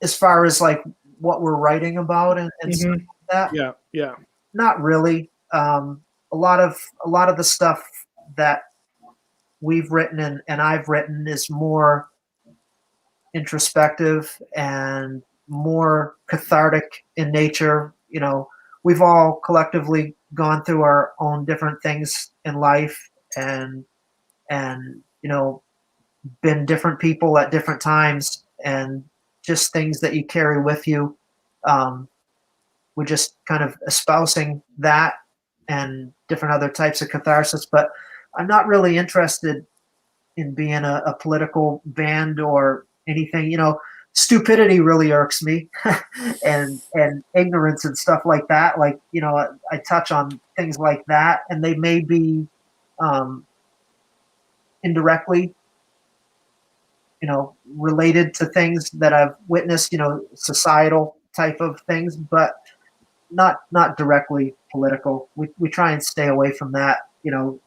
As far as like what we're writing about and stuff like that? Yeah. Not really. A lot of the stuff that we've written and I've written is more introspective and more cathartic in nature. We've all collectively gone through our own different things in life and been different people at different times, and just things that you carry with you. We're just kind of espousing that and different other types of catharsis. But I'm not really interested in being a political band or anything. You know, stupidity really irks me, and ignorance and stuff like that. Like, you know, I touch on things like that, and they may be indirectly, you know, related to things that I've witnessed, you know, societal type of things, but not directly political. We try and stay away from that, you know,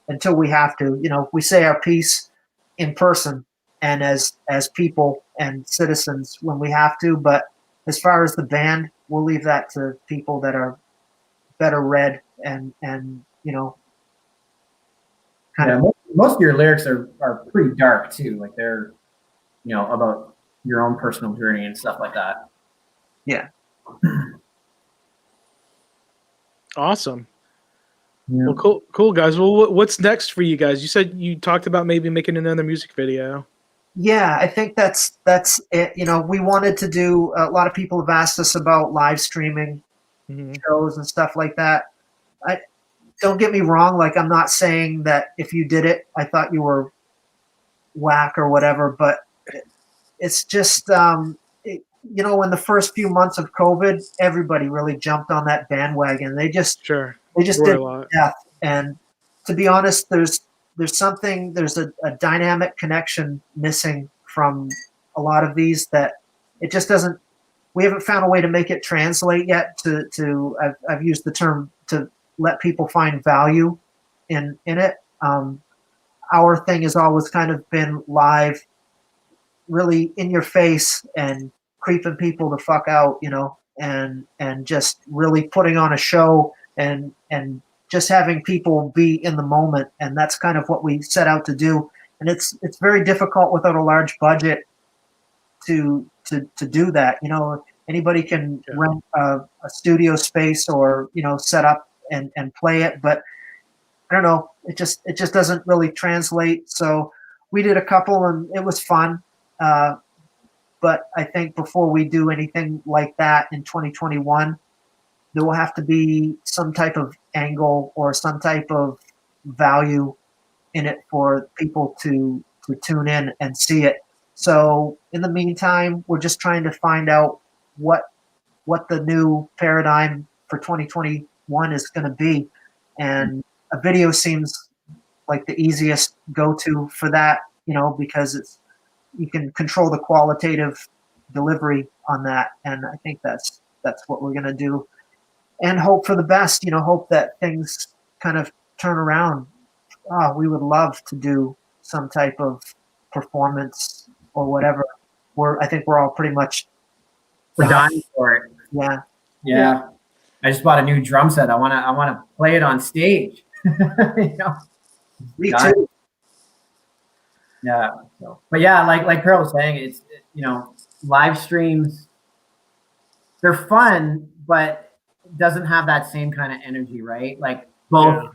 until we have to. You know, we say our piece in person and as people and citizens when we have to, but as far as the band, we'll leave that to people that are better read and you know, kind of. Most of your lyrics are pretty dark too. Like they're, you know, about your own personal journey and stuff like that. Yeah. Awesome. Yeah. Well, cool guys. Well, what's next for you guys? You said you talked about maybe making another music video. Yeah, I think that's it. You know, we wanted to do. A lot of people have asked us about live streaming shows and stuff like that. Don't get me wrong. Like, I'm not saying that if you did it, I thought you were whack or whatever. But it's just, you know, in the first few months of COVID, everybody really jumped on that bandwagon. They just did death. And to be honest, there's a dynamic connection missing from a lot of these that it just doesn't. We haven't found a way to make it translate yet. I've used the term to let people find value in it. Our thing has always kind of been live, really in your face and creeping people the fuck out, you know, and just really putting on a show and just having people be in the moment. And that's kind of what we set out to do. And it's very difficult without a large budget to do that. You know, anybody can rent a studio space or, you know, set up and play it, but I don't know, it just doesn't really translate. So we did a couple and it was fun. But I think before we do anything like that in 2021, there will have to be some type of angle or some type of value in it for people to tune in and see it. So in the meantime, we're just trying to find out what the new paradigm for 2021 is going to be. And a video seems like the easiest go-to for that, you know, because you can control the qualitative delivery on that. And I think that's what we're going to do and hope for the best, you know, hope that things kind of turn around. We would love to do some type of performance or whatever. I think we're all pretty much dying for it. Yeah. I just bought a new drum set. I want to play it on stage. You know? Me too. Yeah. So, but yeah, like Pearl was saying, it's, you know, live streams, they're fun, but it doesn't have that same kind of energy, right? Like both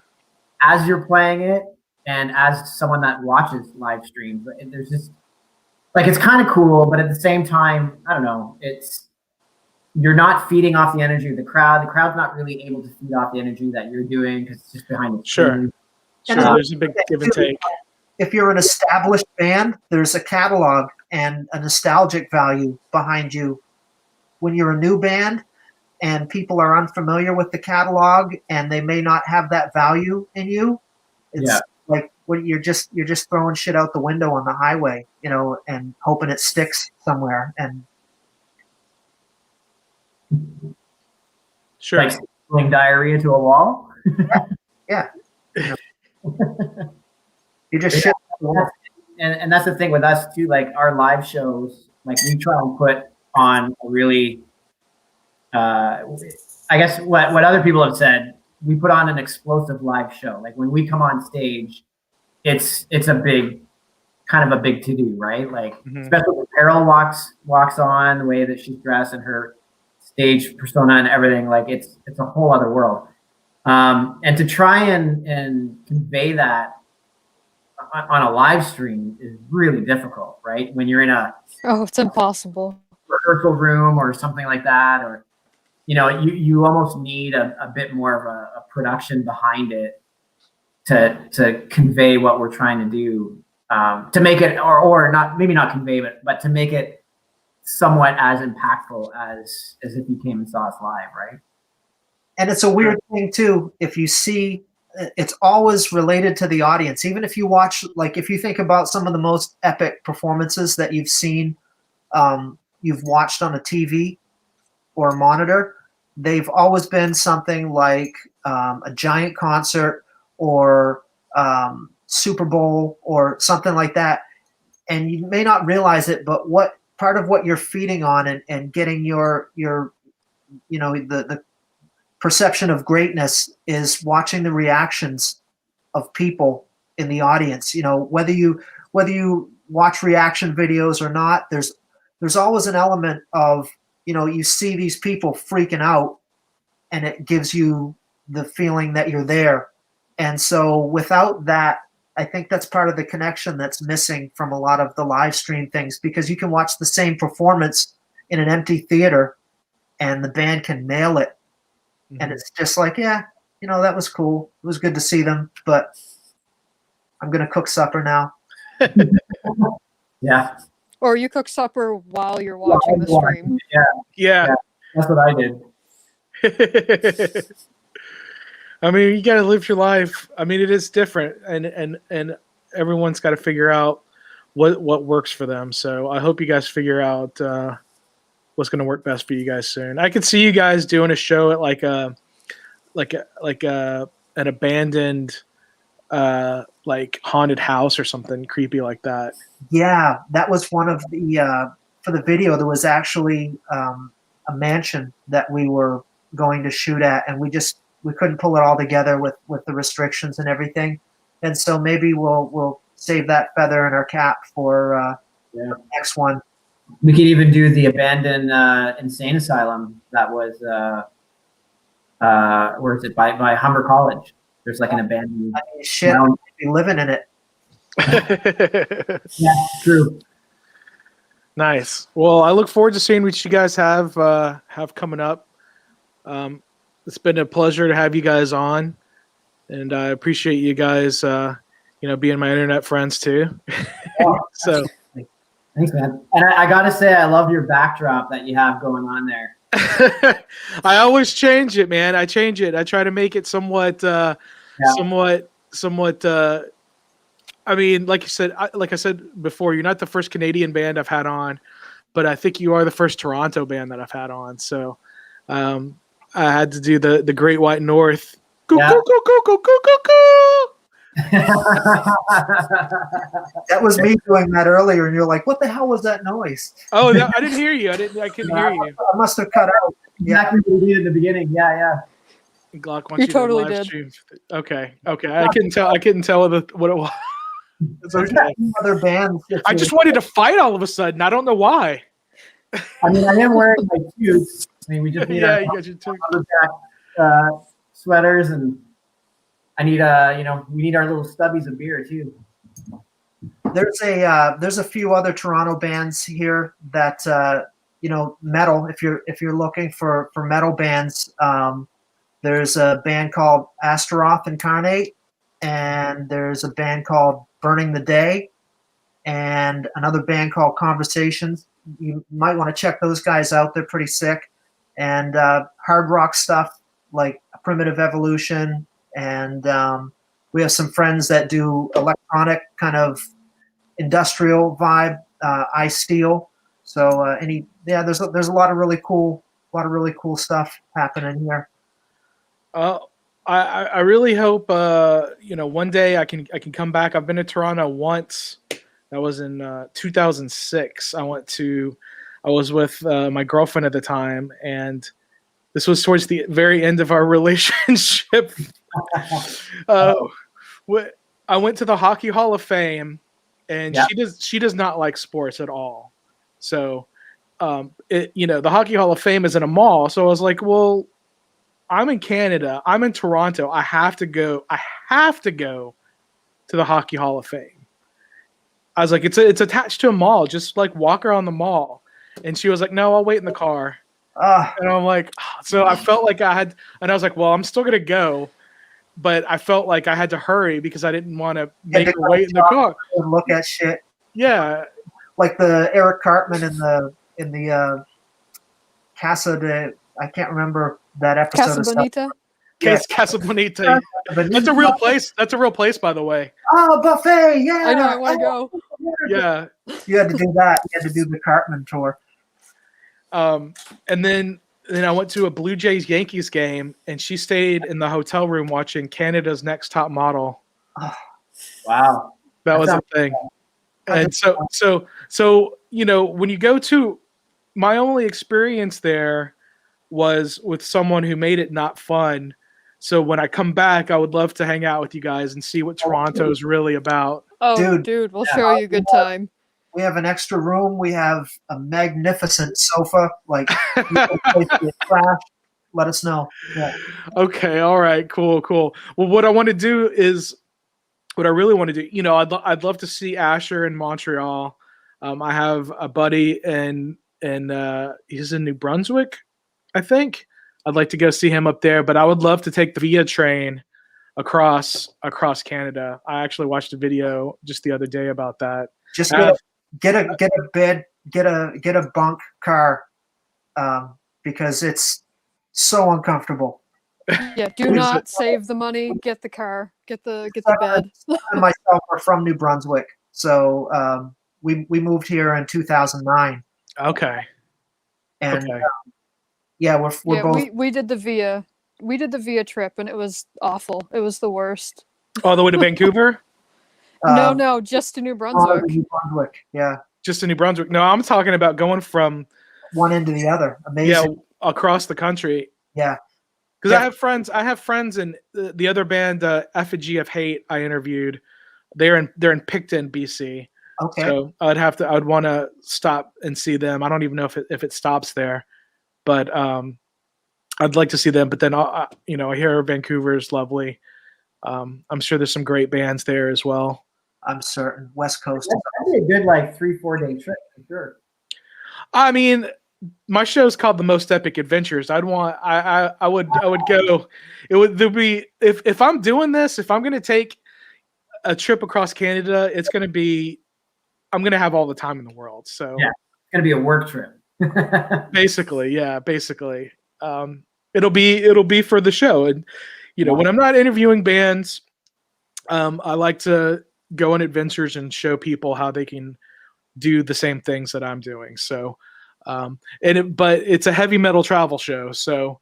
as you're playing it and as someone that watches live streams, there's just like, it's kind of cool, but at the same time, I don't know, you're not feeding off the energy of the crowd. The crowd's not really able to feed off the energy that you're doing because it's just behind the screen. Sure, there's a big give and take. If you're an established band, there's a catalog and a nostalgic value behind you. When you're a new band and people are unfamiliar with the catalog and they may not have that value in you, it's like when you're just throwing shit out the window on the highway, you know, and hoping it sticks somewhere. And sure, like spilling diarrhea to a wall. Yeah. You just shit. And that's the thing with us too. Like our live shows, like we try and put on a really, I guess what other people have said, we put on an explosive live show. Like when we come on stage, it's a big, kind of a big to do, right? Like especially when Pearl walks on, the way that she's dressed and her stage persona and everything, like it's a whole other world. And to try and convey that on a live stream is really difficult, right? When you're in it's impossible rehearsal room or something like that, or you know, you almost need a bit more of a production behind it to convey what we're trying to do, to make it, or not, maybe not convey it, but to make it somewhat as impactful as if you came and saw us live, right? And it's a weird thing too. If you see, it's always related to the audience. Even if you watch, like if you think about some of the most epic performances that you've seen, you've watched on a TV or a monitor, they've always been something like a giant concert or Super Bowl or something like that. And you may not realize it, but what part of what you're feeding on and getting your the perception of greatness is watching the reactions of people in the audience. Whether you watch reaction videos or not, there's always an element of, you see these people freaking out, and it gives you the feeling that you're there. And so without that, I think that's part of the connection that's missing from a lot of the live stream things, because you can watch the same performance in an empty theater and the band can nail it. Mm-hmm. And it's just like, yeah, that was cool. It was good to see them, but I'm going to cook supper now. Yeah. Or you cook supper while you're watching the stream. Yeah. That's what I did. I mean, you got to live your life. I mean, it is different, and everyone's got to figure out what works for them. So I hope you guys figure out what's going to work best for you guys soon. I could see you guys doing a show at like an abandoned like haunted house or something creepy like that. Yeah, that was one of the for the video. There was actually a mansion that we were going to shoot at, and we couldn't pull it all together with the restrictions and everything. And so maybe we'll save that feather in our cap for the next one. We could even do the abandoned insane asylum that was where is it, by Humber College. There's like an abandoned. I mean, shit, I'd be living in it. Yeah, true. Nice. Well, I look forward to seeing what you guys have coming up. It's been a pleasure to have you guys on, and I appreciate you guys, being my internet friends too. So, thanks, man. And I gotta say, I love your backdrop that you have going on there. I always change it, man. I change it. I try to make it somewhat. I mean, like I said before, you're not the first Canadian band I've had on, but I think you are the first Toronto band that I've had on. So, I had to do the Great White North. Go, go, go, go, go, go, go, go. That was me doing that earlier, and you're like, "What the hell was that noise?" Oh, I didn't hear you. I couldn't hear you. I must have cut out. Exactly what we did in the beginning. Yeah. Glock wants you totally to live did. stream. Okay. I couldn't tell what it was. It's okay. Other bands. I just wanted to fight all of a sudden. I don't know why. I mean, I am wearing my shoes. I mean, we just need you got your lumberjack sweaters, and I need we need our little stubbies of beer too. There's a few other Toronto bands here that metal. If you're looking for metal bands, there's a band called Astaroth Incarnate, and there's a band called Burning the Day, and another band called Conversations. You might want to check those guys out. They're pretty sick. And hard rock stuff like Primitive Evolution, and we have some friends that do electronic kind of industrial vibe, I Steel. So there's a lot of really cool stuff happening here. I really hope one day I can come back. I've been to Toronto once. That was in 2006. I was with my girlfriend at the time, and this was towards the very end of our relationship. I went to the Hockey Hall of Fame, and she does not like sports at all. So, the Hockey Hall of Fame is in a mall. So I was like, well, I'm in Canada. I'm in Toronto. I have to go to the Hockey Hall of Fame. I was like, it's attached to a mall. Just like walk around the mall. And she was like, no, I'll wait in the car. And I'm like, so I felt like I was like, well, I'm still going to go. but I felt like I had to hurry because I didn't want to make her wait in the car and look at shit. Yeah, Like the Eric Cartman in the Casa de, I can't remember that episode. Casa Bonita. Casa Bonita. That's a real place. That's a real place, by the way. Oh, buffet! Yeah, I know. I want to go. Yeah. You had to do that. You had to do the Cartman tour. And then I went to a Blue Jays Yankees game, and she stayed in the hotel room watching Canada's Next Top Model. Wow, That was a thing. And so you know, when you go to, my only experience there was with someone who made it not fun. So when I come back, I would love to hang out with you guys and see what Toronto's really about. Oh, dude, we'll show you a good time. We have an extra room. We have a magnificent sofa. Like, you can place it trash. Let us know. Yeah. Okay. All right. Cool. Well, what I want to do is, what I really want to do, you know, I'd love to see Asher in Montreal. I have a buddy and he's in New Brunswick, I think. I'd like to go see him up there, but I would love to take the Via train across Canada. I actually watched a video just the other day about that. Just get a bed, get a bunk car, because it's so uncomfortable. Yeah, do not save the money. Get the car. Get the bed. And myself are from New Brunswick, so we moved here in 2009. Okay. And yeah, we're both. We did the Via trip, and it was awful. It was the worst. All the way to Vancouver? No, just to New Brunswick. New Brunswick, yeah. Just to New Brunswick. No, I'm talking about going from one end to the other. Amazing. Yeah, across the country. Yeah. Because I have friends in the other band, Effigy of Hate. I interviewed. They're in Picton, BC. Okay. So I'd want to stop and see them. I don't even know if it stops there, but I'd like to see them. But then I hear Vancouver is lovely. I'm sure there's some great bands there as well. I'm certain West Coast. That'd be a good 3-4 day trip for sure. I mean, my show's called The Most Epic Adventures. I would go. There'd be, if I'm doing this, if I'm going to take a trip across Canada, it's going to be, I'm going to have all the time in the world. So yeah, it's going to be a work trip. Basically. It'll be for the show. And, when I'm not interviewing bands, I like to go on adventures and show people how they can do the same things that I'm doing. So, but it's a heavy metal travel show. So,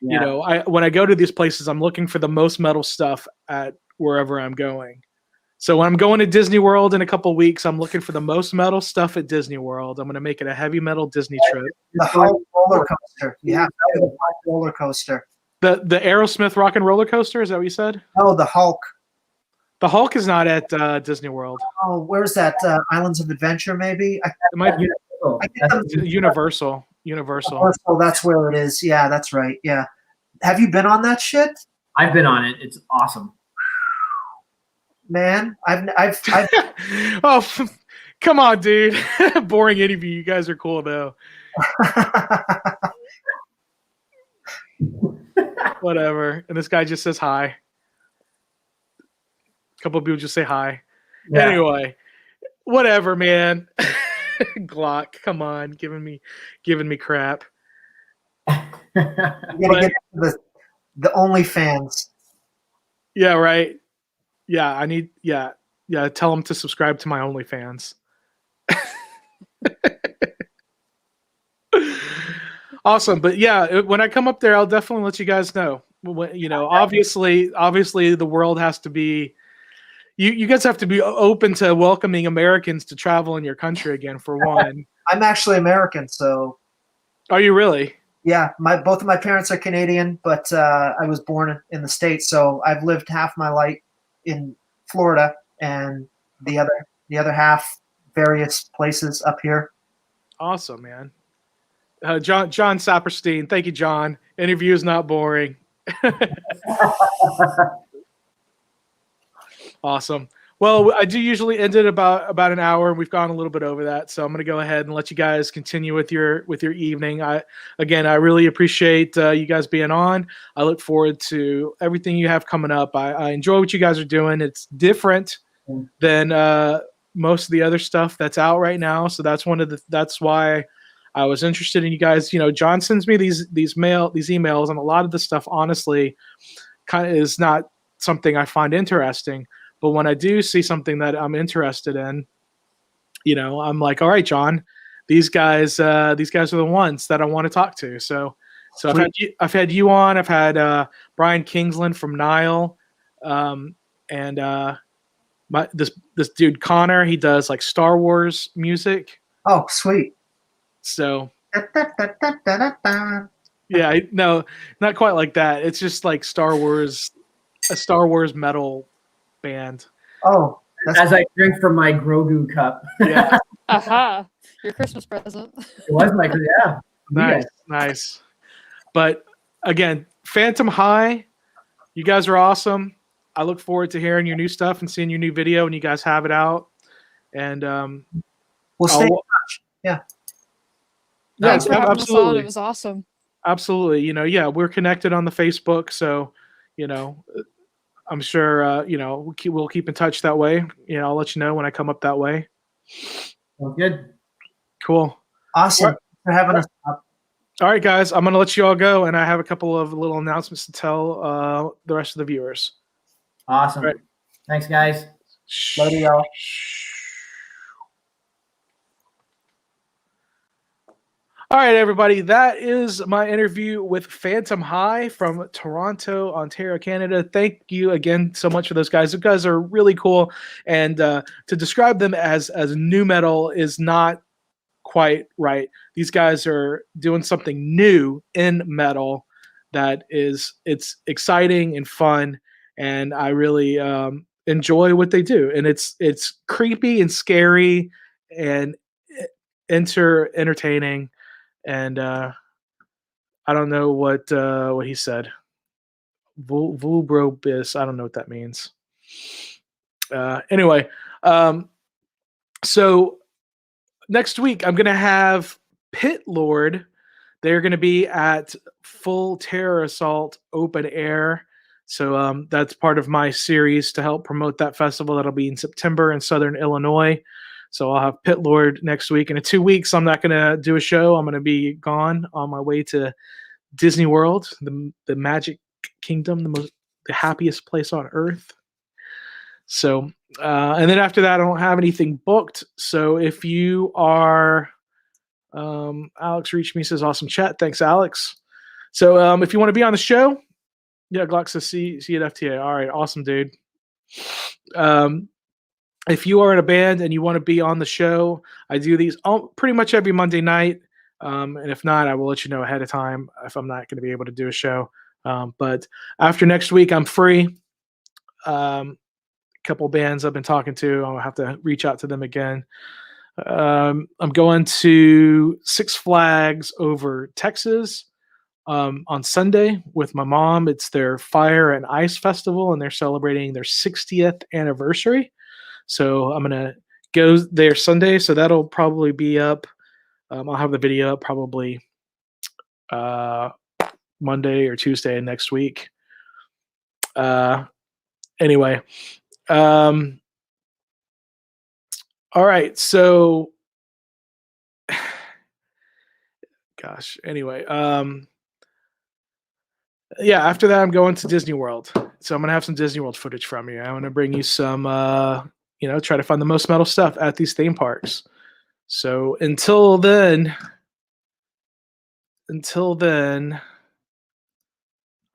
when I go to these places, I'm looking for the most metal stuff at wherever I'm going. So when I'm going to Disney World in a couple of weeks, I'm looking for the most metal stuff at Disney World. I'm going to make it a heavy metal Disney trip. The Hulk roller coaster. You have to do the Hulk roller coaster. The Aerosmith Rock and Roller Coaster, is that what you said? No, the Hulk. The Hulk is not at Disney World. Oh, where's that? Islands of Adventure, maybe? It might be Universal. Universal. That's where it is. Yeah, that's right. Yeah. Have you been on that shit? I've been on it. It's awesome. Man, I've oh, come on, dude. Boring interview. You guys are cool though. Whatever. And this guy just says hi. A couple of people just say hi. Yeah. Anyway, whatever, man. Glock, come on, giving me crap. You gotta get to the OnlyFans. Yeah, right. Yeah, I need. Yeah. Tell them to subscribe to my OnlyFans. Awesome, but yeah, when I come up there, I'll definitely let you guys know. Obviously, the world has to be. You guys have to be open to welcoming Americans to travel in your country again. For one, I'm actually American, so. Are you really? Yeah, both of my parents are Canadian, but I was born in the States, so I've lived half my life in Florida and the other half various places up here. Awesome, man. John Saperstein, thank you, John. Interview is not boring. Awesome. Well, I do usually end it about an hour, and we've gone a little bit over that. So I'm going to go ahead and let you guys continue with your evening. I really appreciate you guys being on. I look forward to everything you have coming up. I enjoy what you guys are doing. It's different than most of the other stuff that's out right now. So that's why I was interested in you guys. You know, John sends me these emails, and a lot of the stuff, honestly, kind of is not something I find interesting. But when I do see something that I'm interested in, you know, I'm like, all right, John, these guys are the ones that I want to talk to. So I've had you on. I've had Brian Kingsland from Nile, and this dude Connor. He does like Star Wars music. Oh, sweet. So yeah, no, not quite like that. It's just like a Star Wars metal band. Oh, as I drink from my Grogu cup. Yeah. Aha! Your Christmas present. It was my, yeah. Nice. But again, Phantom High, you guys are awesome. I look forward to hearing your new stuff and seeing your new video when you guys have it out. And we'll stay in touch. Yeah. Thanks for having us on. Absolutely. It was awesome. Absolutely. You know, yeah, we're connected on the Facebook, so you know, I'm sure you know, we'll keep in touch that way. You know, I'll let you know when I come up that way. Well, good. Cool. Awesome. Thanks for having us up. All right, guys, I'm gonna let you all go, and I have a couple of little announcements to tell the rest of the viewers. Awesome. Right. Thanks, guys. Love y'all. All right, everybody. That is my interview with Phantom High from Toronto, Ontario, Canada. Thank you again so much for those guys. Those guys are really cool, and to describe them as new metal is not quite right. These guys are doing something new in metal that it's exciting and fun, and I really enjoy what they do. And it's creepy and scary and entertaining. And I don't know what he said. Vulbrobis. I don't know what that means. Anyway, so next week I'm gonna have Pit Lord. They're gonna be at Full Terror Assault Open Air. So that's part of my series to help promote that festival. That'll be in September in Southern Illinois. So I'll have Pit Lord next week. And in 2 weeks, I'm not going to do a show. I'm going to be gone on my way to Disney World, the Magic Kingdom, the happiest place on earth. So, and then after that, I don't have anything booked. So if you are, Alex reached me, says, awesome chat. Thanks, Alex. So if you want to be on the show, yeah, Glock says, see you at FTA. All right, awesome, dude. If you are in a band and you want to be on the show, I do these pretty much every Monday night. And if not, I will let you know ahead of time if I'm not going to be able to do a show. But after next week, I'm free. A couple bands I've been talking to, I'll have to reach out to them again. I'm going to Six Flags over Texas on Sunday with my mom. It's their Fire and Ice Festival, and they're celebrating their 60th anniversary. So I'm going to go there Sunday. So that'll probably be up. I'll have the video up probably Monday or Tuesday next week. Anyway. All right. So, gosh. Anyway. Yeah. After that, I'm going to Disney World. So I'm going to have some Disney World footage from you. I'm going to bring you some, try to find the most metal stuff at these theme parks. So until then,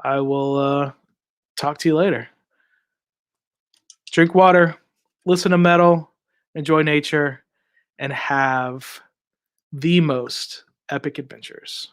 I will talk to you later. Drink water, listen to metal, enjoy nature, and have the most epic adventures.